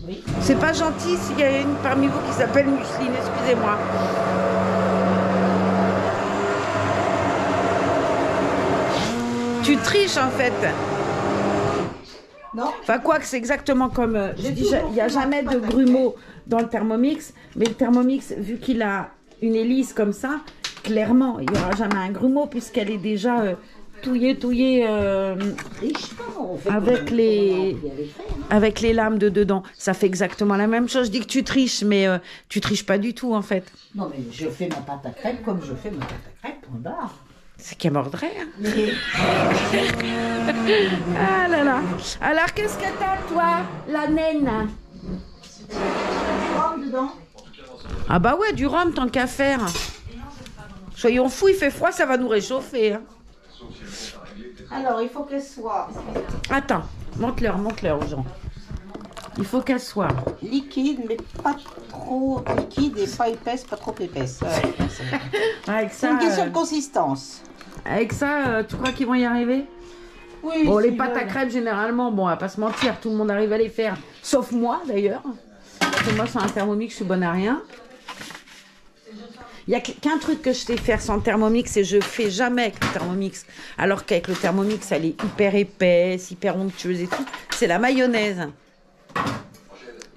Oui. C'est pas gentil s'il y a une parmi vous qui s'appelle Micheline, excusez-moi. Tu triches en fait. Non. Enfin, quoi que c'est exactement comme... je dis, il n'y a jamais de grumeaux dans le Thermomix, mais le Thermomix, vu qu'il a une hélice comme ça, clairement, il n'y aura jamais un grumeau puisqu'elle est déjà touillée avec les lames de dedans. Ça fait exactement la même chose. Je dis que tu triches, mais tu triches pas du tout en fait. Non, mais je fais ma pâte à crêpes comme je fais ma pâte à crêpes, point barre. C'est qu'elle mordrait. Hein. Mais... Ah là là. Alors, qu'est-ce que t'as, toi, la naine? dedans. Ah bah ouais, du rhum, tant qu'à faire. Soyons fous, il fait froid, ça va nous réchauffer. Hein. Alors, il faut qu'elle soit... Attends, montre-leur aux gens. Il faut qu'elle soit... liquide, mais pas trop liquide et pas épaisse, pas trop épaisse. Avec C'est ça, une question de consistance. Avec ça, tu crois qu'ils vont y arriver? Oui. Bon, les s'ils pâtes à veulent. crêpes, généralement, bon, on va pas se mentir, tout le monde arrive à les faire. Sauf moi, d'ailleurs. Parce que moi, sur un Thermomix, je suis bonne à rien. Il n'y a qu'un truc que je sais faire sans Thermomix et je fais jamais avec le Thermomix. Alors qu'avec le Thermomix, elle est hyper épaisse, hyper onctueuse et tout. C'est la mayonnaise.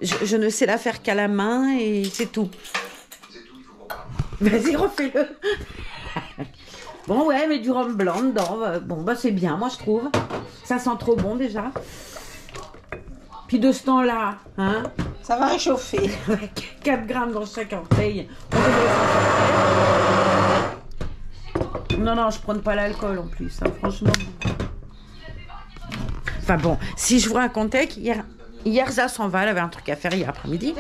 Je ne sais la faire qu'à la main et c'est tout. Vas-y, refais-le. Bon, ouais, mais du rhum blanc dedans. Bon, bah c'est bien, moi je trouve. Ça sent trop bon déjà. Puis de ce temps-là, hein, Ça va réchauffer. 4 grammes dans chaque orteil. On devrait s'en sortir. Non, non, je prends pas l'alcool en plus, hein, franchement. Enfin bon, si je vous racontais qu'hier, ça s'en va, elle avait un truc à faire hier après-midi.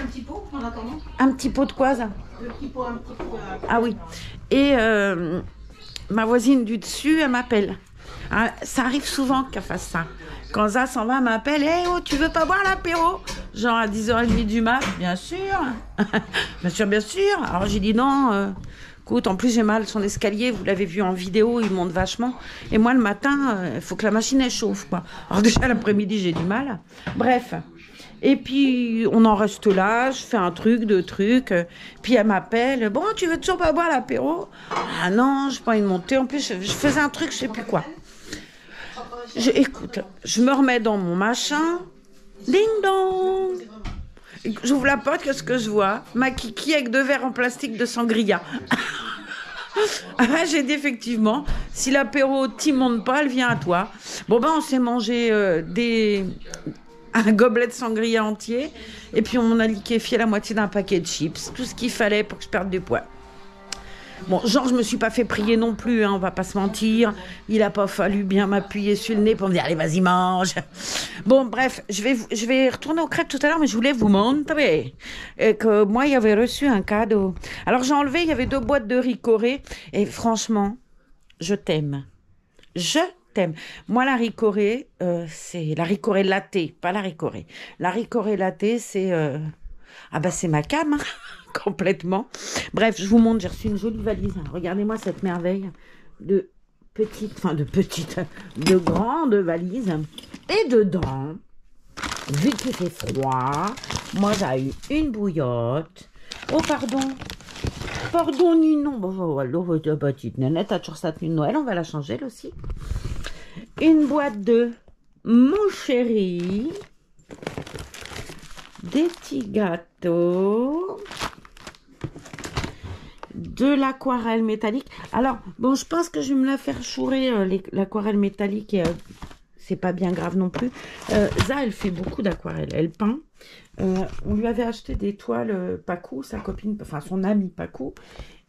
Un petit pot en attendant. Un petit pot de quoi ça? Le petit pot, un petit pot. Ah oui. Et ma voisine du dessus, elle m'appelle. Ah, ça arrive souvent qu'elle fasse ça. Quand ça s'en va, elle m'appelle. Hey, oh, tu veux pas boire l'apéro? Genre à 10h30 du mat. Bien sûr. Bien sûr, bien sûr. Alors j'ai dit non. Écoute, en plus j'ai mal son escalier. Vous l'avez vu en vidéo, il monte vachement. Et moi le matin, il faut que la machine elle chauffe, quoi. Alors déjà l'après-midi, j'ai du mal. Bref. Et puis, on en reste là, je fais un truc, deux trucs. Puis elle m'appelle. Bon, tu veux toujours pas boire l'apéro? Ah non, je pas envie de monter. En plus, je faisais un truc, je sais plus quoi. Écoute, je me remets dans mon machin. Ding dong! J'ouvre la porte, qu'est-ce que je vois? Ma kiki avec 2 verres en plastique de sangria. Ah, j'ai dit effectivement, si l'apéro t'y monte pas, elle vient à toi. Bon, ben, on s'est mangé un gobelet de sangria entier. Et puis, on a liquéfié la moitié d'un paquet de chips. Tout ce qu'il fallait pour que je perde du poids. Bon, genre, je me suis pas fait prier non plus, hein, on va pas se mentir. Il a pas fallu bien m'appuyer sur le nez pour me dire, allez, vas-y, mange. Bon, bref, je vais retourner aux crêpes tout à l'heure, mais je voulais vous montrer que moi, il avait reçu un cadeau. Alors, j'ai enlevé, il y avait 2 boîtes de ricoré. Et franchement, je t'aime. Je t'aime. Moi, la ricoré, c'est la ricoré latte, pas la ricoré. La ricoré latte, c'est... Ah bah, c'est ma cam, hein. Complètement. Bref, je vous montre, j'ai reçu une jolie valise. Regardez-moi cette merveille de grandes valises. Et dedans, vu qu'il fait froid, moi j'ai eu une bouillotte. Oh, pardon. Pardon, Ninon. Bon, alors, ta petite nénette a toujours sa tenue de Noël, on va la changer, elle aussi. Une boîte de mon chéri. Des petits gâteaux. De l'aquarelle métallique. Alors, bon, je pense que je vais me la faire chourer, l'aquarelle métallique, et c'est pas bien grave non plus. Ça, elle fait beaucoup d'aquarelle. Elle peint. On lui avait acheté des toiles Pacou, sa copine, enfin son amie Pacou.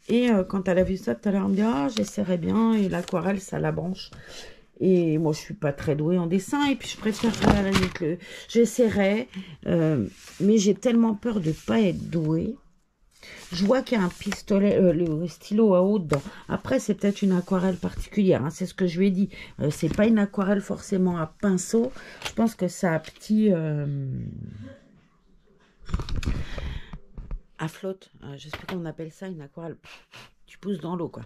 Et quand elle a vu ça tout à l'heure, elle me dit, ah, j'essaierai bien. Et l'aquarelle, ça la branche. Et moi, je suis pas très douée en dessin. Et puis, je préfère faire avec le... J'essaierai. Mais j'ai tellement peur de pas être douée. Je vois qu'il y a un pistolet, le stylo à eau dedans. Après, c'est peut-être une aquarelle particulière. Hein, c'est ce que je lui ai dit. C'est pas une aquarelle forcément à pinceau. Je pense que ça a petit... à flotte. Je sais plus comment on appelle ça, une aquarelle. Tu pousses dans l'eau, quoi.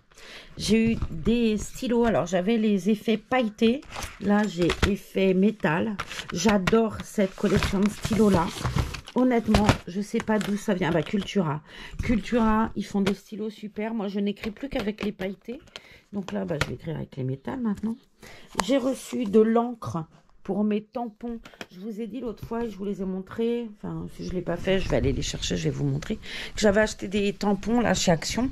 J'ai eu des stylos. Alors, j'avais les effets pailletés. Là, j'ai effet métal. J'adore cette collection de stylos-là. Honnêtement, je sais pas d'où ça vient. Bah, Cultura. Cultura, ils font des stylos super. Moi, je n'écris plus qu'avec les pailletés. Donc là, bah, je vais écrire avec les métals maintenant. J'ai reçu de l'encre pour mes tampons. Je vous ai dit l'autre fois, je vous les ai montrés. Enfin, si je ne l'ai pas fait, je vais aller les chercher, je vais vous montrer. J'avais acheté des tampons là chez Action.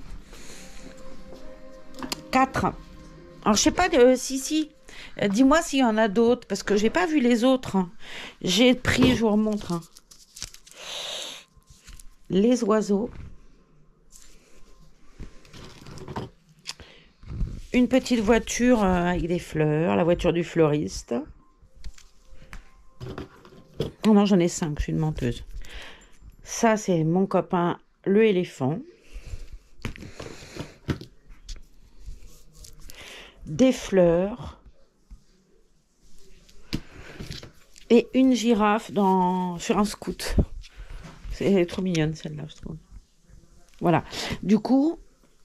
4. Alors, je sais pas si. Dis-moi s'il y en a d'autres, parce que j'ai pas vu les autres. Hein. J'ai pris, je vous remontre. Hein. Les oiseaux. Une petite voiture avec des fleurs, la voiture du fleuriste. Oh non, j'en ai 5, je suis une menteuse. Ça, c'est mon copain, le éléphant. Des fleurs. Et une girafe sur un scout. C'est trop mignonne celle-là, je trouve. Voilà. Du coup,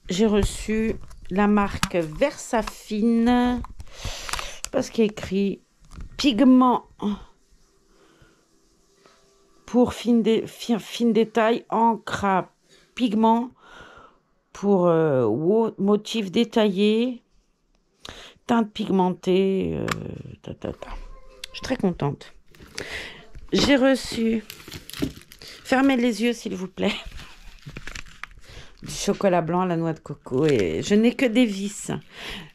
j'ai reçu la marque Versafine. Je sais pas ce qui est écrit. Pigment pour fin détail, encre à pigment pour motif détaillé, teinte pigmentée. Je suis très contente. J'ai reçu, fermez les yeux s'il vous plaît, du chocolat blanc à la noix de coco et je n'ai que des vis.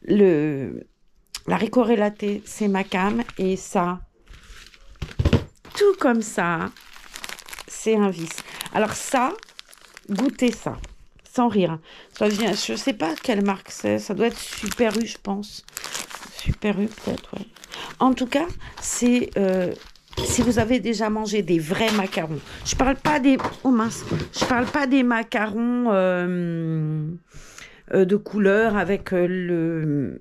La Ricoré Latte, c'est ma cam et ça, tout comme ça, c'est un vis. Alors ça, goûtez ça, sans rire. Ça vient, je sais pas quelle marque c'est, ça doit être Super U, je pense. Super U peut-être, ouais. En tout cas, c'est si vous avez déjà mangé des vrais macarons. Je parle pas des, oh mince, je parle pas des macarons de couleur avec le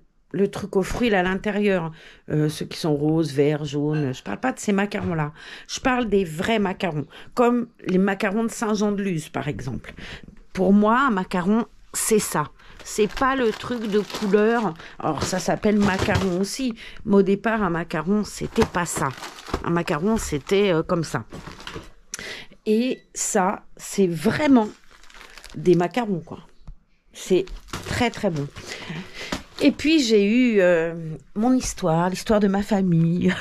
truc aux fruits là, à l'intérieur, ceux qui sont roses, verts, jaunes. Je parle pas de ces macarons-là. Je parle des vrais macarons, comme les macarons de Saint-Jean-de-Luz, par exemple. Pour moi, un macaron, c'est ça. C'est pas le truc de couleur. Alors, ça s'appelle macaron aussi. Mais au départ, un macaron, c'était pas ça. Un macaron, c'était comme ça. Et ça, c'est vraiment des macarons, quoi. C'est très, très bon. Et puis, j'ai eu mon histoire, l'histoire de ma famille.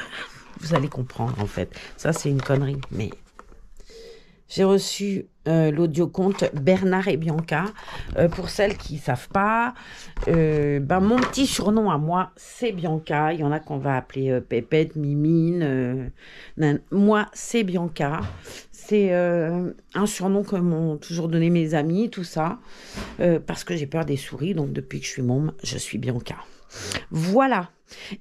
Vous allez comprendre, en fait. Ça, c'est une connerie, mais... J'ai reçu l'audioconte Bernard et Bianca. Pour celles qui ne savent pas, mon petit surnom à moi, c'est Bianca. Il y en a qu'on va appeler Pépette, Mimine. Moi, c'est Bianca. C'est un surnom que m'ont toujours donné mes amis, tout ça. Parce que j'ai peur des souris. Donc, depuis que je suis môme, je suis Bianca. Voilà.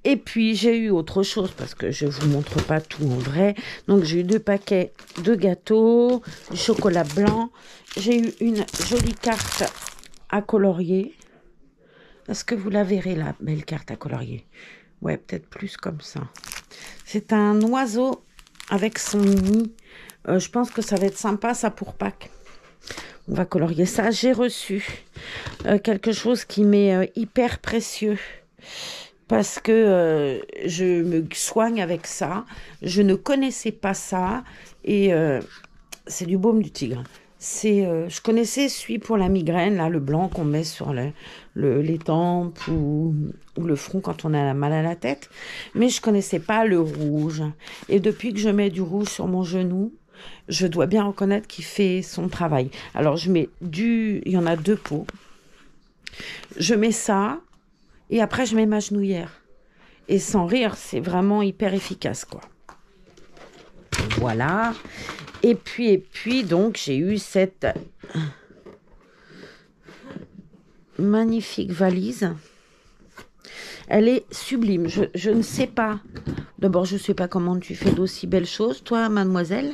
Et puis, j'ai eu autre chose parce que je ne vous montre pas tout en vrai. Donc, j'ai eu 2 paquets de gâteaux, du chocolat blanc. J'ai eu une jolie carte à colorier. Est-ce que vous la verrez, la belle carte à colorier? Ouais, peut-être plus comme ça. C'est un oiseau avec son nid. Je pense que ça va être sympa, ça, pour Pâques. On va colorier ça. J'ai reçu quelque chose qui m'est hyper précieux. Parce que je me soigne avec ça. Je ne connaissais pas ça. Et c'est du baume du tigre. Je connaissais celui pour la migraine, là, le blanc qu'on met sur les tempes ou le front quand on a mal à la tête. Mais je ne connaissais pas le rouge. Et depuis que je mets du rouge sur mon genou, je dois bien reconnaître qu'il fait son travail. Alors, je mets il y en a 2 pots. Je mets ça. Et après, je mets ma genouillère. Et sans rire, c'est vraiment hyper efficace, quoi. Voilà. Et puis, donc, j'ai eu cette magnifique valise. Elle est sublime. Je ne sais pas. D'abord, je ne sais pas comment tu fais d'aussi belles choses, toi, mademoiselle.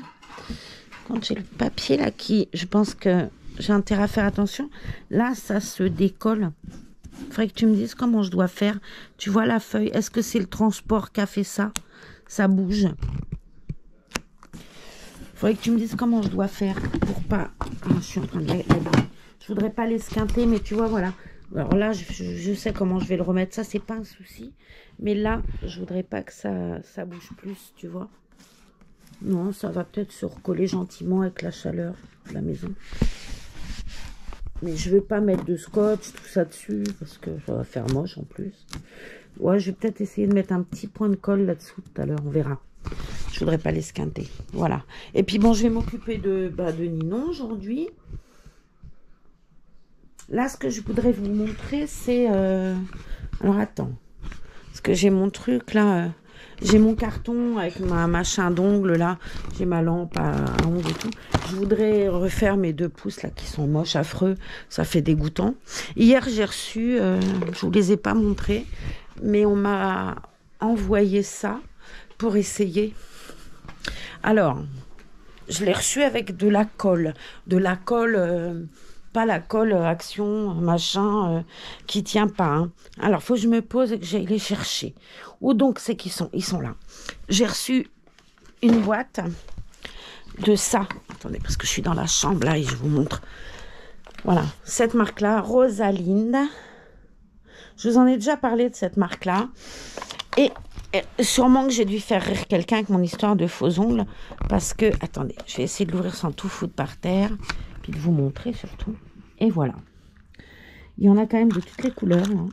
Quand j'ai le papier, là, je pense que j'ai intérêt à faire attention. Là, ça se décolle. Il faudrait que tu me dises comment je dois faire. Tu vois la feuille? Est-ce que c'est le transport qui a fait ça? Ça bouge. Il faudrait que tu me dises comment je dois faire pour pas... Ah, je suis en train de... Je voudrais pas l'esquinter, mais tu vois, voilà. Alors là, je sais comment je vais le remettre. Ça, c'est pas un souci. Mais là, je voudrais pas que ça bouge plus, tu vois. Non, ça va peut-être se recoller gentiment avec la chaleur de la maison. Mais je ne veux pas mettre de scotch, tout ça dessus, parce que ça va faire moche en plus. Ouais, je vais peut-être essayer de mettre un petit point de colle là-dessous tout à l'heure, on verra. Je voudrais pas l'esquinter. Voilà. Et puis bon, je vais m'occuper de Ninon aujourd'hui. Là, ce que je voudrais vous montrer, c'est... Alors, attends. Parce que j'ai mon truc, là... J'ai mon carton avec ma machin d'ongles, là. J'ai ma lampe à ongles et tout. Je voudrais refaire mes 2 pouces, là, qui sont moches, affreux. Ça fait dégoûtant. Hier, j'ai reçu... je vous les ai pas montrés. Mais on m'a envoyé ça pour essayer. Alors, je l'ai reçu avec de la colle. De la colle... pas la colle Action, machin, qui tient pas. Hein. Alors, faut que je me pose et que j'aille les chercher. Où donc c'est qu'ils sont? Ils sont là. J'ai reçu une boîte de ça. Attendez, parce que je suis dans la chambre, là, et je vous montre. Voilà, cette marque-là, Rosalinde. Je vous en ai déjà parlé de cette marque-là. Et sûrement que j'ai dû faire rire quelqu'un avec mon histoire de faux ongles. Parce que, attendez, je vais essayer de l'ouvrir sans tout foutre par terre. Puis de vous montrer surtout. Et voilà. Il y en a quand même de toutes les couleurs, là.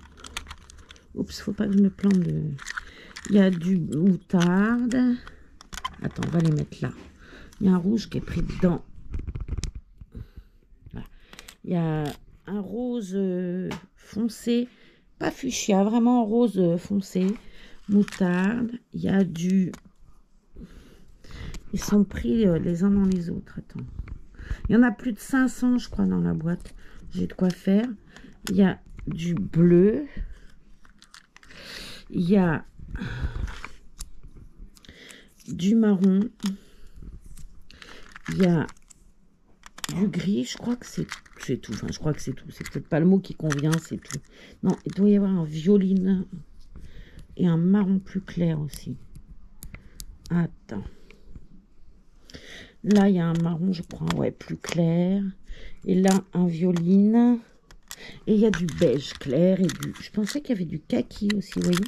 Oups, faut pas que je me plante de... Il y a du moutarde. Attends, on va les mettre là. Il y a un rouge qui est pris dedans. Voilà. Il y a un rose foncé, pas fuchsia, vraiment rose foncé. Moutarde. Il y a du... Ils sont pris les uns dans les autres. Attends. Il y en a plus de 500, je crois, dans la boîte. J'ai de quoi faire. Il y a du bleu. Il y a du marron. Il y a du gris. Je crois que c'est tout. Enfin, je crois que c'est tout. C'est peut-être pas le mot qui convient, c'est tout. Non, il doit y avoir un violine et un marron plus clair aussi. Attends. Là, il y a un marron, je crois, ouais, plus clair. Et là, un violine. Et il y a du beige clair et du... Je pensais qu'il y avait du kaki aussi, vous voyez.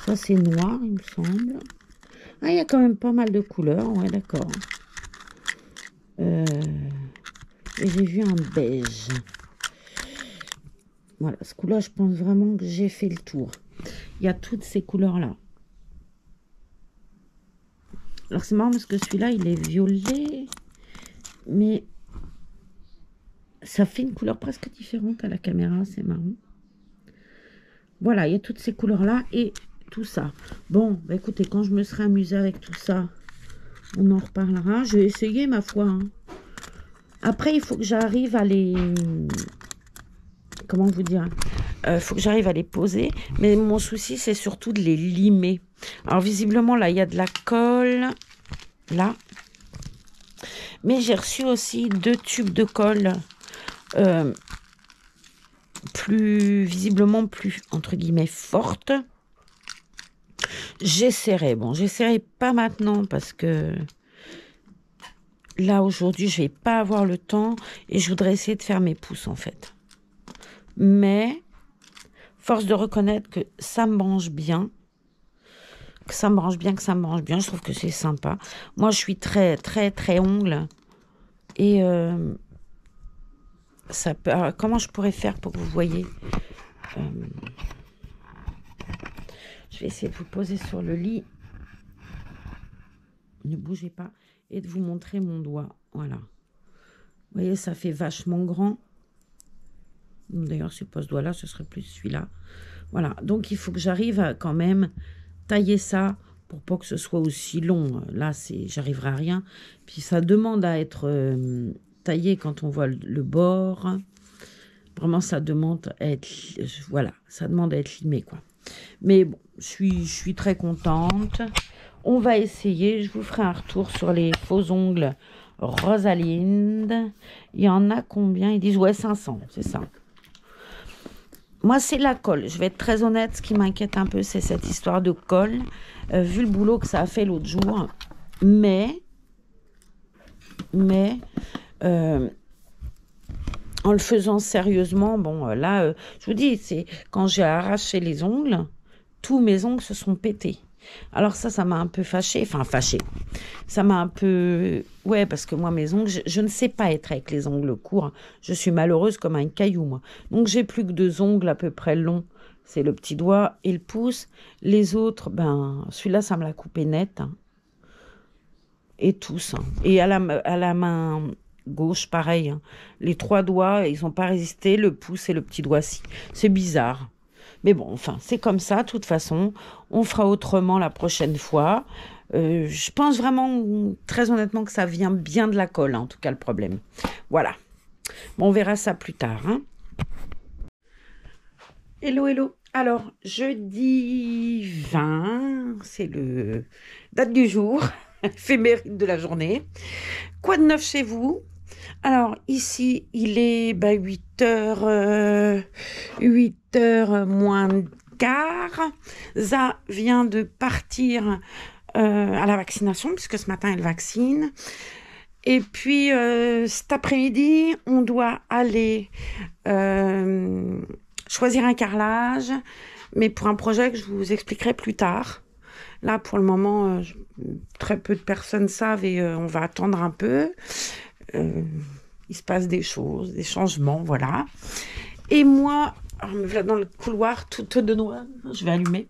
Ça, c'est noir, il me semble. Ah, il y a quand même pas mal de couleurs, ouais, d'accord. Et j'ai vu un beige. Voilà, ce coup-là, je pense vraiment que j'ai fait le tour. Il y a toutes ces couleurs-là. Alors, c'est marrant parce que celui-là, il est violet. Mais ça fait une couleur presque différente à la caméra. C'est marrant. Voilà, il y a toutes ces couleurs-là et tout ça. Bon, bah écoutez, quand je me serai amusée avec tout ça, on en reparlera. Je vais essayer, ma foi. Hein. Après, il faut que j'arrive à les... Comment vous dire? Il faut que j'arrive à les poser. Mais mon souci, c'est surtout de les limer. Alors, visiblement, là, il y a de la colle. Là. Mais j'ai reçu aussi 2 tubes de colle. Visiblement plus, entre guillemets, forte. J'essaierai. Bon, j'essaierai pas maintenant parce que là, aujourd'hui, je vais pas avoir le temps et je voudrais essayer de faire mes pouces, en fait. Mais, force de reconnaître que ça me branche bien. Que ça me branche bien. Je trouve que c'est sympa. Moi, je suis très, très, très ongle. Et ça peut, alors, comment je pourrais faire pour que vous voyez je vais essayer de vous poser sur le lit. Ne bougez pas. Et de vous montrer mon doigt. Voilà. Vous voyez, ça fait vachement grand. D'ailleurs, c'est pas ce doigt-là, ce serait plus celui-là. Voilà. Donc, il faut que j'arrive à quand même tailler ça pour pas que ce soit aussi long. Là, j'arriverai à rien. Puis, ça demande à être taillé quand on voit le bord. Vraiment, ça demande à être... Voilà. Ça demande à être limé, quoi. Mais bon, je suis très contente. On va essayer. Je vous ferai un retour sur les faux ongles Rosalind. Il y en a combien? Ils disent, ouais, 500, c'est ça. Moi, c'est la colle. Je vais être très honnête. Ce qui m'inquiète un peu, c'est cette histoire de colle. Vu le boulot que ça a fait l'autre jour. Mais en le faisant sérieusement, bon, là, je vous dis, c'est quand j'ai arraché les ongles, tous mes ongles se sont pétés. Alors ça m'a un peu fâchée. Enfin, fâchée. Ça m'a un peu... Ouais, parce que moi, mes ongles, je ne sais pas être avec les ongles courts. Je suis malheureuse comme un caillou, moi. Donc, j'ai plus que 2 ongles à peu près longs. C'est le petit doigt et le pouce. Les autres, ben, celui-là, ça me l'a coupé net. Hein. Et tous. Hein. Et à la main gauche, pareil. Hein. Les 3 doigts, ils n'ont pas résisté. Le pouce et le petit doigt, si. C'est bizarre. Mais bon, enfin, c'est comme ça, de toute façon. On fera autrement la prochaine fois. Je pense vraiment, très honnêtement, que ça vient bien de la colle, hein, en tout cas, le problème. Voilà. Bon, on verra ça plus tard. Hein. Hello, hello. Alors, jeudi 20, c'est le date du jour, éphéméride de la journée. Quoi de neuf chez vous? Alors, ici, il est 8h moins le quart. Za vient de partir à la vaccination, puisque ce matin, elle vaccine. Et puis, cet après-midi, on doit aller choisir un carrelage, mais pour un projet que je vous expliquerai plus tard. Là, pour le moment, très peu de personnes savent et on va attendre un peu. Il se passe des choses, des changements, voilà. Et moi, me voilà dans le couloir, toute de noix, je vais allumer.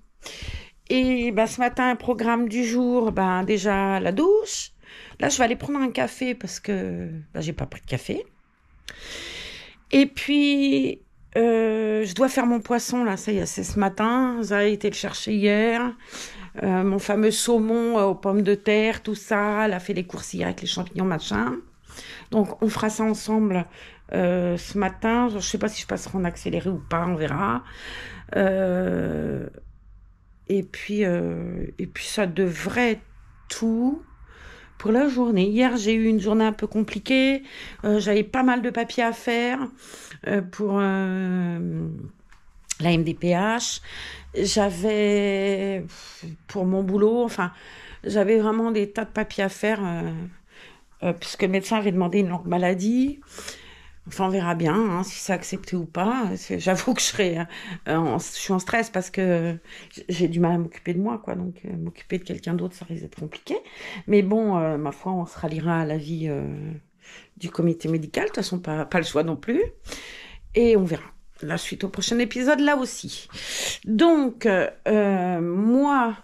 Et ben, ce matin, programme du jour, ben, déjà la douche. Là, je vais aller prendre un café parce que ben, j'ai pas pris de café. Et puis, je dois faire mon poisson, là, ça y est, c'est ce matin. Ça a été le chercher hier. Mon fameux saumon aux pommes de terre, tout ça. Elle a fait les courses hier avec les champignons, machin. Donc, on fera ça ensemble ce matin. Je ne sais pas si je passerai en accéléré ou pas, on verra. Et puis, ça devrait être tout pour la journée. Hier, j'ai eu une journée un peu compliquée. J'avais pas mal de papiers à faire pour la MDPH. J'avais, pour mon boulot, enfin, j'avais vraiment des tas de papiers à faire puisque le médecin avait demandé une longue maladie. Enfin, on verra bien hein, si c'est accepté ou pas. J'avoue que je suis en stress parce que j'ai du mal à m'occuper de moi, quoi. Donc, m'occuper de quelqu'un d'autre, ça risque d'être compliqué. Mais bon, ma foi, on se ralliera à l'avis du comité médical. De toute façon, pas le choix non plus. Et on verra la suite au prochain épisode, là aussi. Donc, moi...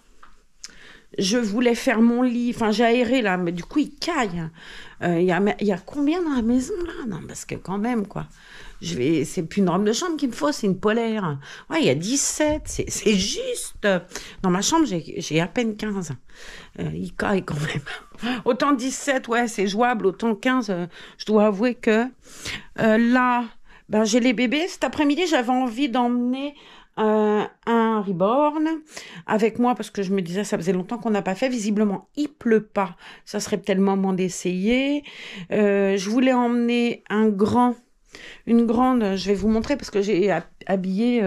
Je voulais faire mon lit, enfin j'ai aéré là, mais du coup il caille. Il y a combien dans la maison là? Non, parce que quand même quoi. C'est plus une robe de chambre qu'il me faut, c'est une polaire. Ouais, il y a 17, c'est juste. Dans ma chambre, j'ai à peine 15. Il caille quand même. Autant 17, ouais, c'est jouable, autant 15, je dois avouer que là, ben, j'ai les bébés. Cet après-midi, j'avais envie d'emmener un reborn avec moi parce que je me disais ça faisait longtemps qu'on n'a pas fait. Visiblement il pleut pas, ça serait peut-être le moment d'essayer. Je voulais emmener une grande, je vais vous montrer parce que j'ai habillé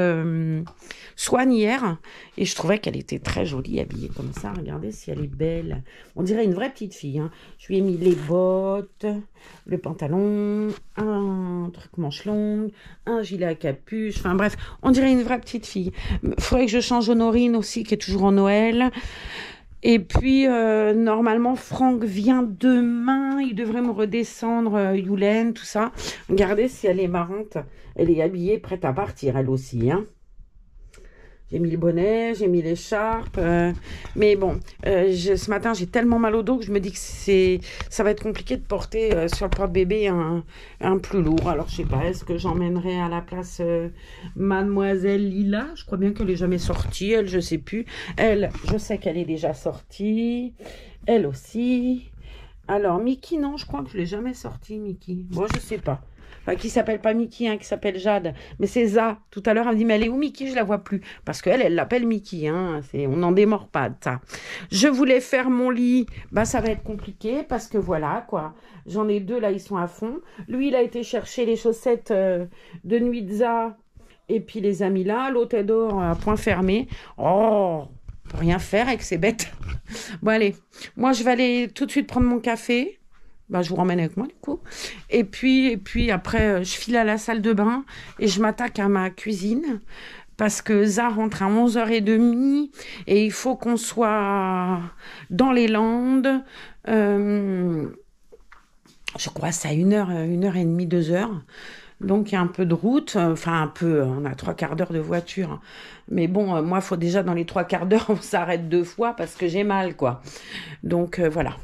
Swan hier et je trouvais qu'elle était très jolie habillée comme ça. Regardez si elle est belle, on dirait une vraie petite fille hein. Je lui ai mis les bottes, le pantalon, un truc manche longue, un gilet à capuche, enfin bref, on dirait une vraie petite fille. Il faudrait que je change Honorine aussi qui est toujours en Noël. Et puis, normalement, Franck vient demain. Il devrait me redescendre Yulen, tout ça. Regardez si elle est marrante. Elle est habillée, prête à partir, elle aussi. Hein. J'ai mis le bonnet, j'ai mis l'écharpe. Mais bon, ce matin, j'ai tellement mal au dos que je me dis que ça va être compliqué de porter sur le porte-bébé un plus lourd. Alors, je sais pas, est-ce que j'emmènerai à la place Mademoiselle Lila? Je crois bien qu'elle est jamais sortie. Elle, je sais plus. Elle, je sais qu'elle est déjà sortie. Elle aussi. Alors, Mickey, non, je crois que je l'ai jamais sortie, Mickey. Moi, je sais pas. Enfin, qui s'appelle pas Mickey, hein, qui s'appelle Jade. Mais c'est Ça. Tout à l'heure, elle me dit, mais elle est où Mickey? Je la vois plus. Parce qu'elle, elle l'appelle Mickey. Hein. On n'en démord pas de ça. Je voulais faire mon lit. Bah, ça va être compliqué parce que voilà, quoi. J'en ai deux, là, ils sont à fond. Lui, il a été chercher les chaussettes de nuit de Ça. Et puis, les a mis là. L'autre est dehors à point fermé. Oh, on peut rien faire avec ces bêtes. Bon, allez. Moi, je vais aller tout de suite prendre mon café. Bah, je vous ramène avec moi, du coup. Et puis après, je file à la salle de bain et je m'attaque à ma cuisine parce que Ça rentre à 11h30 et il faut qu'on soit dans les Landes. Je crois que c'est à 1h30, 2h. Donc, il y a un peu de route. Enfin, un peu, on a 3/4 d'heure de voiture. Mais bon, moi, il faut déjà, dans les 3/4 d'heure, on s'arrête 2 fois parce que j'ai mal, quoi. Donc, voilà.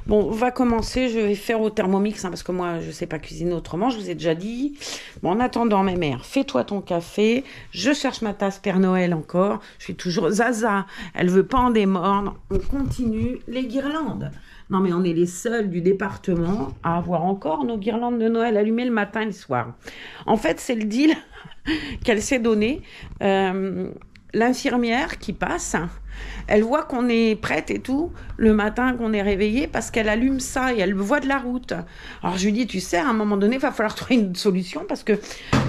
Bon, on va commencer, je vais faire au Thermomix, hein, parce que moi, je ne sais pas cuisiner autrement, je vous ai déjà dit. Bon, en attendant, mes mères, fais-toi ton café. Je cherche ma tasse Père Noël encore. Je suis toujours Zaza, elle veut pas en démordre. On continue les guirlandes. Non, mais on est les seuls du département à avoir encore nos guirlandes de Noël allumées le matin et le soir. En fait, c'est le deal qu'elle s'est donné. L'infirmière qui passe, elle voit qu'on est prête et tout, le matin qu'on est réveillé, parce qu'elle allume ça et elle voit de la route. Alors je lui dis, tu sais, à un moment donné, il va falloir trouver une solution, parce que,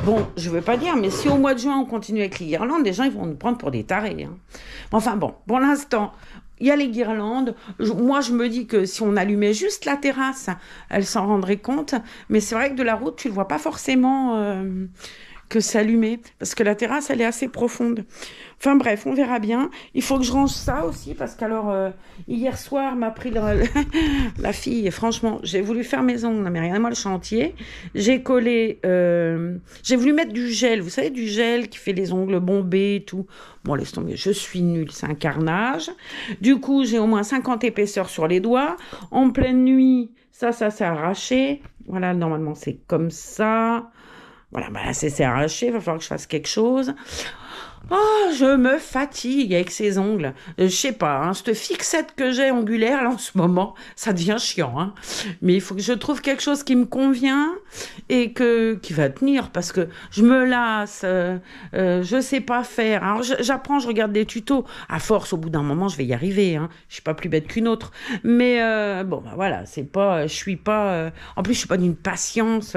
bon, je veux pas dire, mais si au mois de juin, on continue avec les guirlandes, les gens, ils vont nous prendre pour des tarés. Hein. Enfin bon, pour l'instant, il y a les guirlandes. Moi, je me dis que si on allumait juste la terrasse, elle s'en rendrait compte. Mais c'est vrai que de la route, tu le vois pas forcément... que s'allumer, parce que la terrasse, elle est assez profonde. Enfin bref, on verra bien. Il faut que je range ça aussi, parce qu'alors, hier soir, m'a pris la fille, et franchement, j'ai voulu faire mes ongles, mais regardez-moi le chantier. J'ai collé, j'ai voulu mettre du gel, vous savez, du gel qui fait les ongles bombés et tout. Bon, laisse tomber, je suis nulle, c'est un carnage. Du coup, j'ai au moins 50 épaisseurs sur les doigts. En pleine nuit, ça s'est arraché. Voilà, normalement, c'est comme ça. Voilà, bah, c'est arraché, il va falloir que je fasse quelque chose. Oh, je me fatigue avec ces ongles. Je sais pas, hein, cette fixette que j'ai angulaire là en ce moment, ça devient chiant. Hein. Mais il faut que je trouve quelque chose qui me convient et qui va tenir parce que je me lasse, je sais pas faire. Alors j'apprends, je regarde des tutos. À force, au bout d'un moment, je vais y arriver. Hein. Je suis pas plus bête qu'une autre. Mais bon, bah, voilà, c'est pas, je suis pas. En plus, je suis pas d'une patience.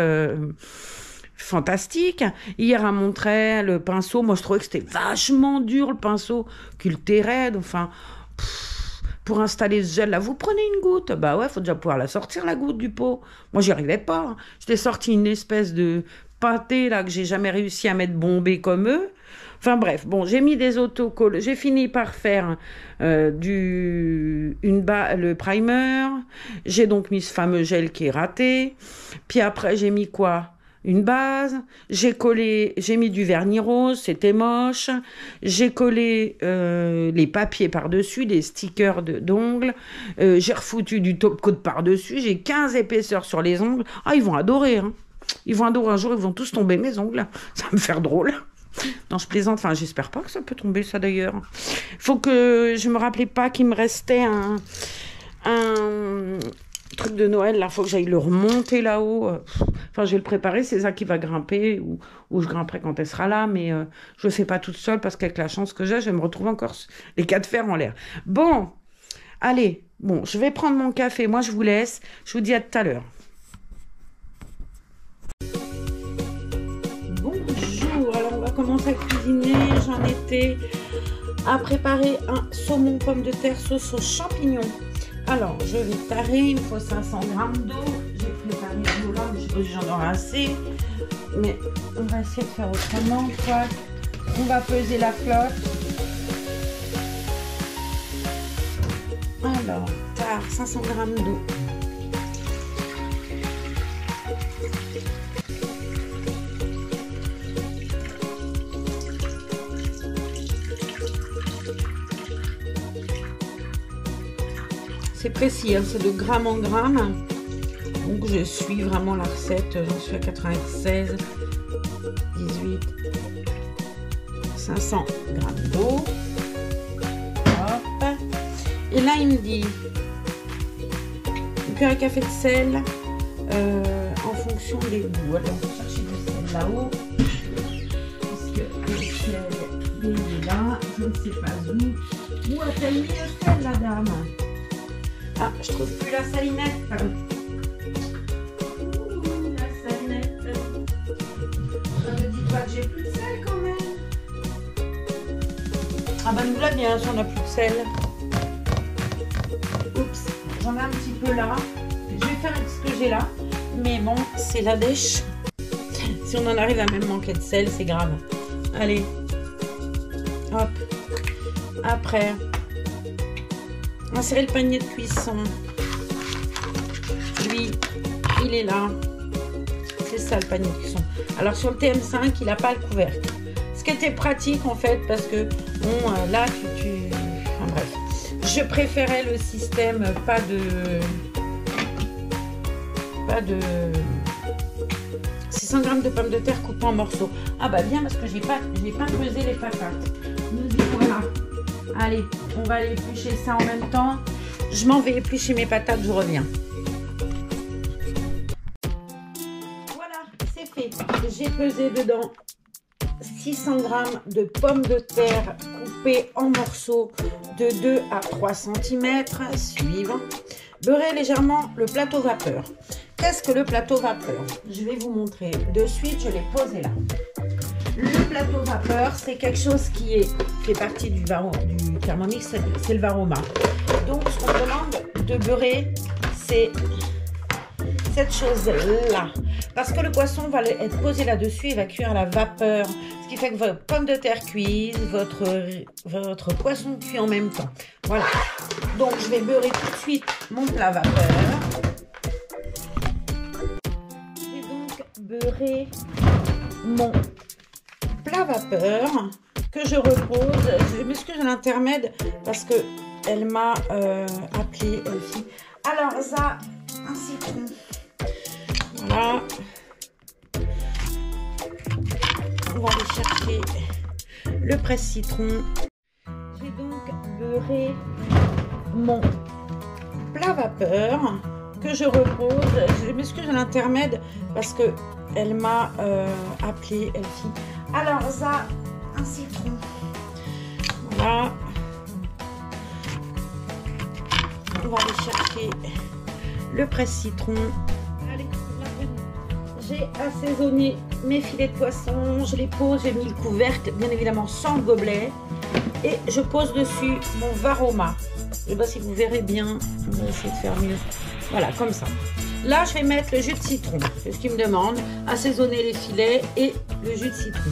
Fantastique. Hier, elle montrait le pinceau. Moi, je trouvais que c'était vachement dur, le pinceau, qu'il était raide. Enfin, pour installer ce gel-là, vous prenez une goutte. Bah ouais, faut déjà pouvoir la sortir, la goutte du pot. Moi, j'y arrivais pas. Je t'ai sorti une espèce de pâté, là, que j'ai jamais réussi à mettre bombé comme eux. Enfin bref, bon, j'ai mis des autocollants. J'ai fini par faire le primer. J'ai donc mis ce fameux gel qui est raté. Puis après, j'ai mis quoi ? Une base, j'ai mis du vernis rose, c'était moche, j'ai collé les papiers par-dessus, des stickers d'ongles, j'ai refoutu du top coat par-dessus, j'ai 15 épaisseurs sur les ongles. Ah, ils vont adorer, hein. Ils vont adorer, un jour, ils vont tous tomber, mes ongles. Ça va me faire drôle. Non, je plaisante, enfin, j'espère pas que ça peut tomber, ça, d'ailleurs. Faut que je me rappelais pas qu'il me restait un truc de Noël, là, faut que j'aille le remonter là-haut. Enfin, je vais le préparer, c'est ça qui va grimper, ou je grimperai quand elle sera là, mais je ne fais pas toute seule, parce qu'avec la chance que j'ai, je vais me retrouver encore les 4 fers en l'air. Bon, allez, bon, je vais prendre mon café, moi je vous laisse, je vous dis à tout à l'heure. Bonjour, alors on va commencer à cuisiner, j'en étais à préparer un saumon pomme de terre sauce aux champignons. Alors, je vais tarer, il me faut 500 g d'eau. J'ai préparé l'eau là, mais je sais pas si j'en aurai assez. Mais on va essayer de faire autrement, quoi. On va peser la flotte. Alors, tare, 500 g d'eau. C'est précis, hein, c'est de gramme en gramme. Donc je suis vraiment la recette, j'en suis à 96, 18, 500 g d'eau. Hop. Et là il me dit une cuillère à café de sel en fonction des goûts. Alors on va chercher du sel là-haut. Puisque le sel il est là, je ne sais pas où. Où a-t-elle mis le sel la dame? Ah, je trouve plus la salinette. Ouh, la salinette. Ça ne dit pas que j'ai plus de sel quand même. Ah bah nous l'a bien si on n'a plus de sel. Oups, j'en ai un petit peu là. Je vais faire avec ce que j'ai là. Mais bon, c'est la dèche. Si on en arrive à même manquer de sel, c'est grave. Allez. Hop. Après. Insérer le panier de cuisson. Lui, il est là. C'est ça le panier de cuisson. Alors sur le TM5, il n'a pas le couvercle. Ce qui était pratique en fait, parce que bon, là, enfin bref. Je préférais le système pas de 600 g de pommes de terre coupées en morceaux. Ah bah bien, parce que j'ai pas pesé les patates. Nous y voilà. Allez, on va aller éplucher ça en même temps. Je m'en vais éplucher mes patates, je reviens. Voilà, c'est fait. J'ai pesé dedans 600 g de pommes de terre coupées en morceaux de 2 à 3 cm suivant. Beurrez légèrement le plateau vapeur. Qu'est-ce que le plateau vapeur? Je vais vous montrer de suite, je l'ai posé là. Le plateau vapeur, c'est quelque chose qui fait partie du Thermomix, c'est le Varoma. Donc, ce qu'on demande de beurrer, c'est cette chose-là. parce que le poisson va être posé là-dessus et va cuire à la vapeur. Ce qui fait que votre pomme de terre cuise, votre poisson cuit en même temps. Voilà. Donc, je vais beurrer tout de suite mon plat vapeur. J'ai donc beurré mon plat vapeur que je repose. Je m'excuse à l'intermède parce que elle m'a appelé Elfie. Alors, ça, un citron. Voilà. On va aller chercher le presse-citron. J'ai donc beurré mon plat vapeur que je repose. Je m'excuse à l'intermède parce que elle m'a appelé Elfie. Alors, ça, un citron. Voilà. On va aller chercher le presse-citron. J'ai assaisonné mes filets de poisson, je les pose, j'ai mis le couvercle, bien évidemment sans le gobelet. Et je pose dessus mon varoma. Je ne sais pas si vous verrez bien, on va essayer de faire mieux. Voilà, comme ça. Là, je vais mettre le jus de citron, c'est ce qu'il me demande. Assaisonner les filets et le jus de citron.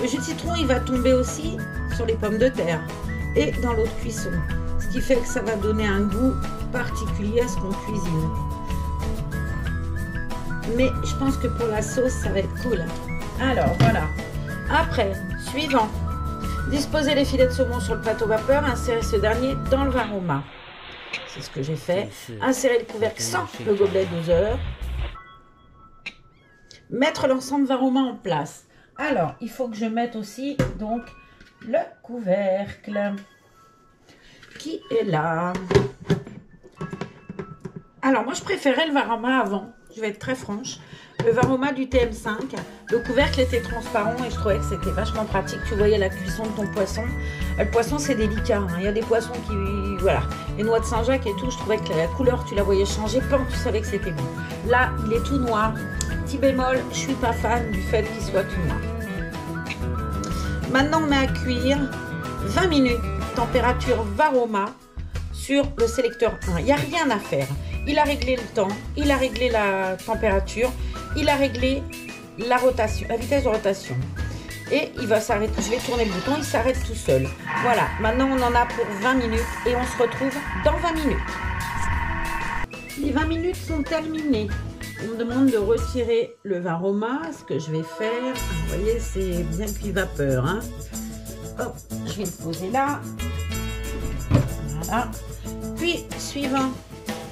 Le jus de citron, il va tomber aussi sur les pommes de terre et dans l'eau de cuisson. Ce qui fait que ça va donner un goût particulier à ce qu'on cuisine. Mais je pense que pour la sauce, ça va être cool. Alors, voilà. Après, suivant. Disposer les filets de saumon sur le plateau vapeur, insérer ce dernier dans le varoma. C'est ce que j'ai fait. Insérer le couvercle sans le gobelet doseur. Mettre l'ensemble varoma en place. Alors, il faut que je mette aussi, donc, le couvercle qui est là. Alors, moi, je préférais le varoma avant. Je vais être très franche. Le varoma du TM5, le couvercle était transparent et je trouvais que c'était vachement pratique. Tu voyais la cuisson de ton poisson. Le poisson, c'est délicat. Hein. Il y a des poissons qui... Voilà. Les noix de Saint-Jacques et tout, je trouvais que la couleur, tu la voyais changer. Pan, tu savais que c'était bon. Là, il est tout noir. Petit bémol, je suis pas fan du fait qu'il soit tout noir. Maintenant, on met à cuire 20 minutes, température varoma, sur le sélecteur 1. Il n'y a rien à faire. Il a réglé le temps, il a réglé la température, il a réglé la rotation, la vitesse de rotation. Et il va s'arrêter. Je vais tourner le bouton, il s'arrête tout seul. Voilà, maintenant on en a pour 20 minutes et on se retrouve dans 20 minutes. Les 20 minutes sont terminées. On me demande de retirer le varoma, ce que je vais faire. Vous voyez, c'est bien cuit vapeur. Hein. Hop, je vais le poser là. Voilà. Puis, suivant.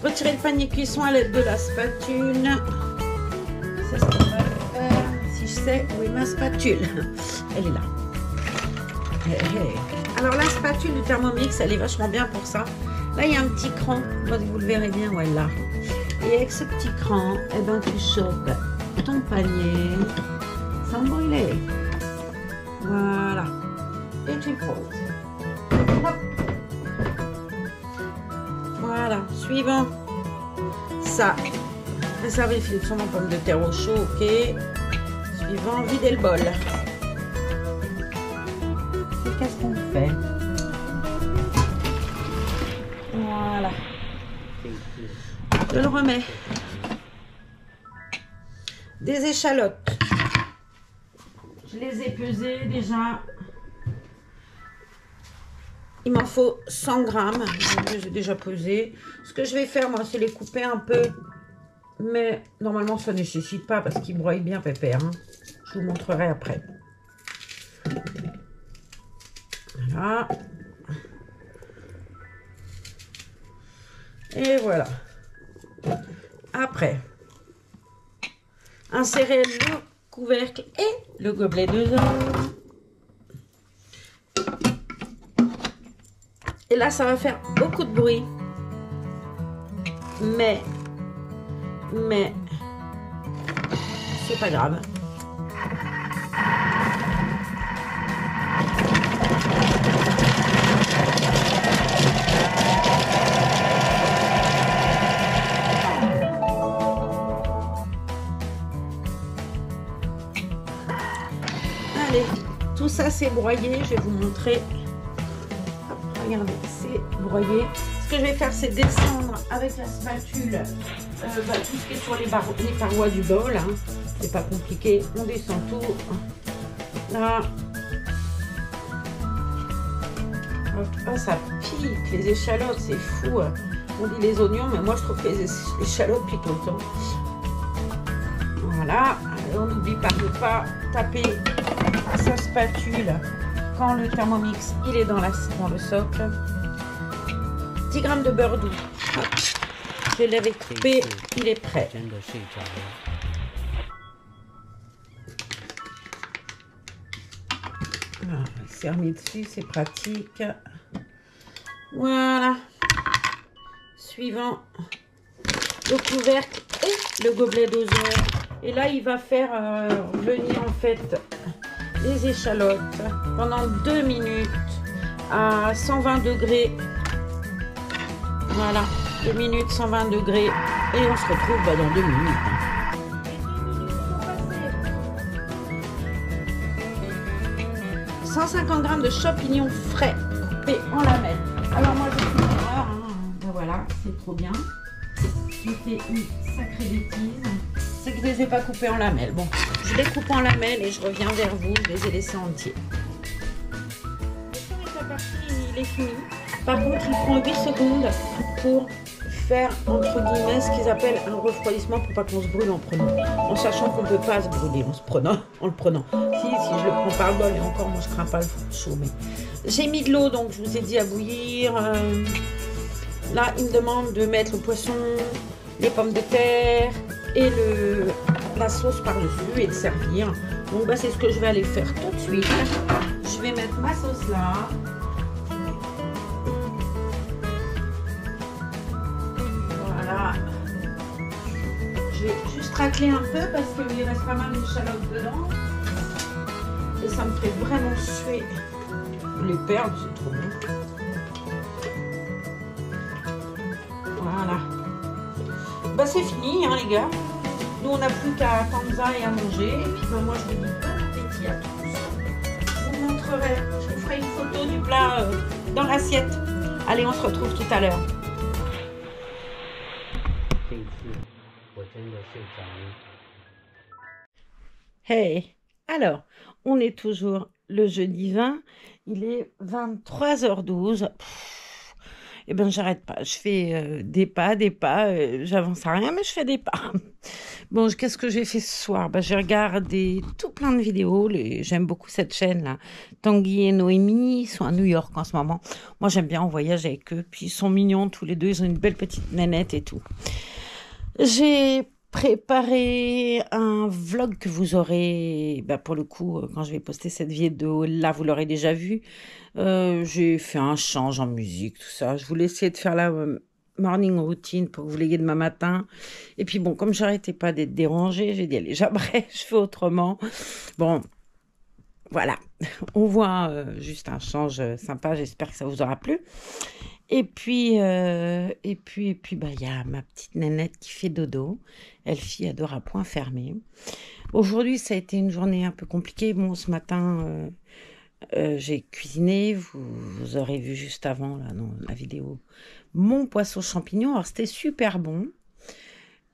Retirer le panier cuisson à l'aide de la spatule. C'est ce qu'on va faire. Si je sais où est ma spatule. Elle est là. Alors la spatule du Thermomix, elle est vachement bien pour ça. Là, il y a un petit cran. Vous le verrez bien où elle est là. Et avec ce petit cran, eh ben, tu chopes ton panier sans brûler. Voilà. Et tu le poses. Hop. Voilà, suivant. Ça, réserver les filets de saumon, pommes de terre au chaud, ok. Suivant, vider le bol. Qu'est-ce qu'on fait? Voilà. Je le remets. Des échalotes. Je les ai pesées déjà. Il m'en faut 100 grammes, j'ai déjà pesé. Ce que je vais faire, moi, c'est les couper un peu. Mais normalement, ça ne nécessite pas parce qu'ils broient bien pépère. Hein. Je vous montrerai après. Voilà. Et voilà. Après, insérer le couvercle et le gobelet doseur. Et là, ça va faire beaucoup de bruit. Mais, c'est pas grave. Allez, tout ça c'est broyé. Je vais vous montrer. Regardez, c'est broyé. Ce que je vais faire, c'est descendre avec la spatule tout ce qui est sur les parois du bol. Hein. C'est pas compliqué. On descend tout. Là. Oh, ça pique, les échalotes, c'est fou. On dit les oignons, mais moi je trouve que les échalotes piquent autant. Voilà. Alors, on n'oublie pas de ne pas taper sa spatule quand le Thermomix il est dans le socle. 10 g de beurre doux. Je l'avais coupé, il est prêt. Ah, c'est remis dessus, c'est pratique. Voilà. Suivant le couvercle et le gobelet doseur. Et là, il va faire venir en fait les échalotes pendant 2 minutes à 120 degrés. Voilà, 2 minutes, 120 degrés. Et on se retrouve dans 2 minutes. 150 g de champignons frais coupés en lamelles. Alors moi, j'ai fait une erreur. Ben voilà, c'est trop bien. J'ai fait une sacrée bêtise. C'est que je ne les ai pas coupés en lamelles. Bon, je les coupe en lamelles et je reviens vers vous. Je les ai laissés entiers. Il est fini. Par contre, il prend 8 secondes pour faire, entre guillemets, ce qu'ils appellent un refroidissement pour pas qu'on se brûle en prenant. En sachant qu'on ne peut pas se brûler en le prenant. Si je le prends par le bol, et encore, moi, je crains pas le chaud. Mais j'ai mis de l'eau, donc je vous ai dit à bouillir. Là, il me demande de mettre le poisson, les pommes de terre et la sauce par-dessus et de servir. Donc, c'est ce que je vais aller faire tout de suite. Je vais mettre ma sauce là. Voilà. Je vais juste racler un peu parce qu'il reste pas mal d'échalotes dedans. Et ça me fait vraiment suer les perles, c'est trop bon. Voilà. C'est fini, hein, les gars. Nous, on n'a plus qu'à attendre ça et à manger. Et puis, moi, je vous dis bon appétit à tous. Je vous montrerai, je vous ferai une photo du plat dans l'assiette. Allez, on se retrouve tout à l'heure. Hey, alors, on est toujours le jeudi 20. Il est 23h12. Eh ben, j'arrête pas. Je fais des pas. J'avance à rien, mais je fais des pas. Bon, qu'est-ce que j'ai fait ce soir? J'ai regardé tout plein de vidéos. J'aime beaucoup cette chaîne-là. Tanguy et Noémie, ils sont à New York en ce moment. Moi, j'aime bien, on voyage avec eux. Puis, ils sont mignons tous les deux. Ils ont une belle petite nénette et tout. J'ai préparé un vlog que vous aurez, pour le coup, quand je vais poster cette vidéo-là, vous l'aurez déjà vu. J'ai fait un change en musique, tout ça. Je voulais essayer de faire la morning routine pour que vous l'ayez demain matin. Et puis bon, comme j'arrêtais pas d'être dérangée, j'ai dit, allez, j'abrège, je fais autrement. Bon, voilà. On voit juste un change sympa. J'espère que ça vous aura plu. Et puis, y a ma petite nénette qui fait dodo. Elfie adore à point fermé. Aujourd'hui, ça a été une journée un peu compliquée. Bon, ce matin, j'ai cuisiné. Vous aurez vu juste avant, là, dans la vidéo, mon poisson champignon. Alors, c'était super bon.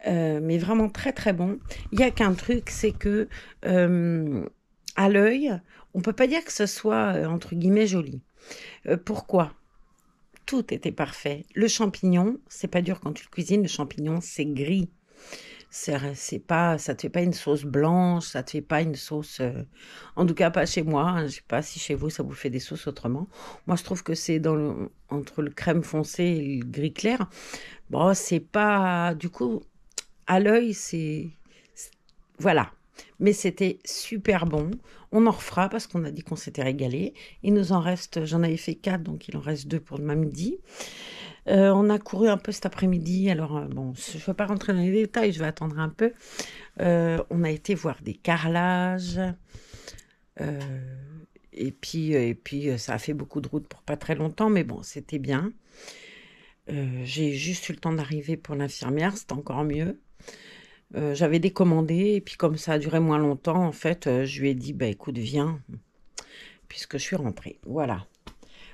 Mais vraiment très, très bon. Il n'y a qu'un truc, c'est que à l'œil, on ne peut pas dire que ce soit, entre guillemets, joli. Pourquoi ? Tout était parfait. Le champignon, c'est pas dur quand tu le cuisines. Le champignon, c'est gris. C'est pas, ça te fait pas une sauce blanche, ça te fait pas une sauce. En tout cas, pas chez moi. Hein, je sais pas si chez vous ça vous fait des sauces autrement. Moi, je trouve que c'est entre le crème foncé et le gris clair. Bon, c'est pas. Du coup, à l'œil, voilà. Mais c'était super bon. On en refera parce qu'on a dit qu'on s'était régalé. Il nous en reste, j'en avais fait 4, donc il en reste 2 pour demain midi. On a couru un peu cet après-midi. Alors, bon, je ne vais pas rentrer dans les détails, je vais attendre un peu. On a été voir des carrelages. Et puis, ça a fait beaucoup de route pour pas très longtemps, mais bon, c'était bien. J'ai juste eu le temps d'arriver pour l'infirmière, c'était encore mieux. J'avais décommandé et puis comme ça a duré moins longtemps, en fait, je lui ai dit, écoute, viens, puisque je suis rentrée. Voilà.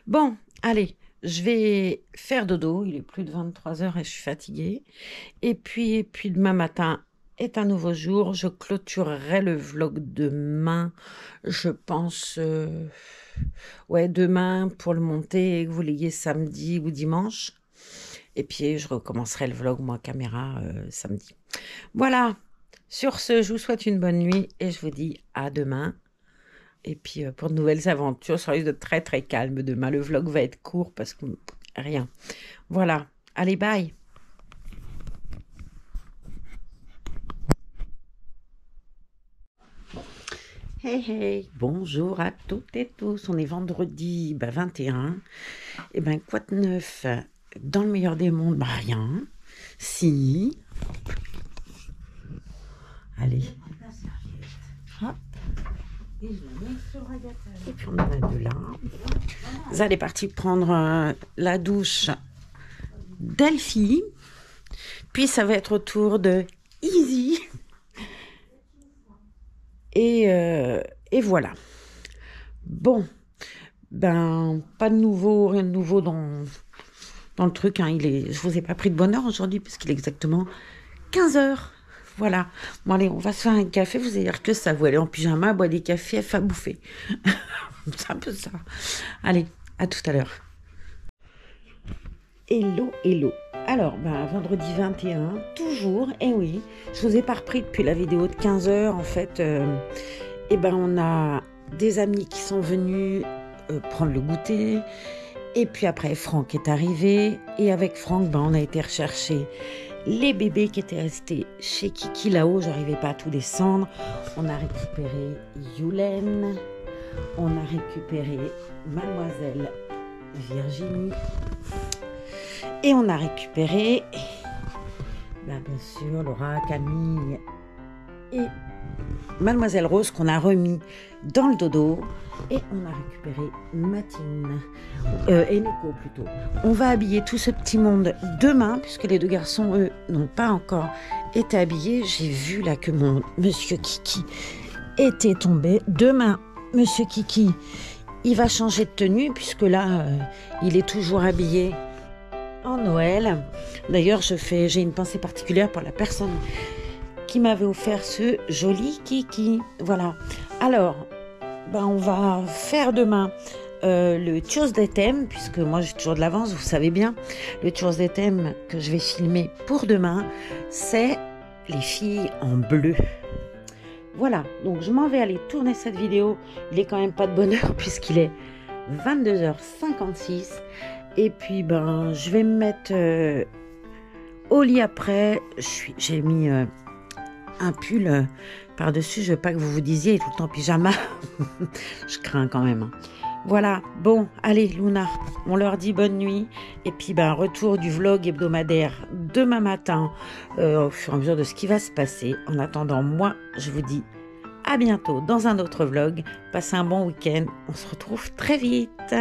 Bon, allez, je vais faire dodo. Il est plus de 23 h et je suis fatiguée. Et puis demain matin est un nouveau jour. Je clôturerai le vlog demain. Je pense, ouais, demain pour le monter et que vous l'ayez samedi ou dimanche. Et puis, je recommencerai le vlog, moi, caméra, samedi. Voilà. Sur ce, je vous souhaite une bonne nuit et je vous dis à demain. Et puis, pour de nouvelles aventures, ça risque de très, très calme demain. Le vlog va être court parce que rien. Voilà. Allez, bye. Hey, hey. Bonjour à toutes et tous. On est vendredi 21. Et ben, quoi de neuf? Dans le meilleur des mondes, bah rien. Si. Allez. Hop. Et je la mets sur le radiateur. Et puis on en a deux là. Zale est partie prendre la douche d'Elfie. Puis ça va être au tour de Easy. Et voilà. Bon. Ben, pas de nouveau, rien de nouveau dans le truc, hein. Je vous ai pas pris de bonne heure aujourd'hui puisqu'il est exactement 15 h. Voilà. Bon, allez, on va se faire un café. Vous allez dire que ça. Vous allez en pyjama, boire des cafés, elle fait à bouffer. C'est un peu ça. Allez, à tout à l'heure. Hello, hello. Alors, ben, vendredi 21, toujours. Et oui, je vous ai pas repris depuis la vidéo de 15 h. En fait, et ben, on a des amis qui sont venus prendre le goûter. Et puis après, Franck est arrivé. Et avec Franck, ben, on a été rechercher les bébés qui étaient restés chez Kiki là-haut. J'arrivais pas à tout descendre. On a récupéré Yulène. On a récupéré Mademoiselle Virginie. Et on a récupéré, ben, bien sûr, Laura, Camille et Mademoiselle Rose qu'on a remis dans le dodo. Et on a récupéré Matine, et Nico plutôt. On va habiller tout ce petit monde demain, puisque les deux garçons, eux, n'ont pas encore été habillés. J'ai vu là que mon Monsieur Kiki était tombé. Demain, Monsieur Kiki, il va changer de tenue, puisque là, il est toujours habillé en Noël. D'ailleurs, j'ai une pensée particulière pour la personne qui m'avait offert ce joli Kiki. Voilà. Alors, ben, on va faire demain le Tuesday Theme, puisque moi j'ai toujours de l'avance, vous savez bien. Le Tuesday Theme que je vais filmer pour demain, c'est les filles en bleu. Voilà, donc je m'en vais aller tourner cette vidéo. Il est quand même pas de bonne heure puisqu'il est 22h56. Et puis, ben, je vais me mettre au lit après. J'ai mis un pull par-dessus. Je veux pas que vous vous disiez, tout le temps pyjama. Je crains quand même. Voilà. Bon, allez, Luna, on leur dit bonne nuit. Et puis, ben, retour du vlog hebdomadaire demain matin, au fur et à mesure de ce qui va se passer. En attendant, moi, je vous dis à bientôt dans un autre vlog. Passez un bon week-end. On se retrouve très vite.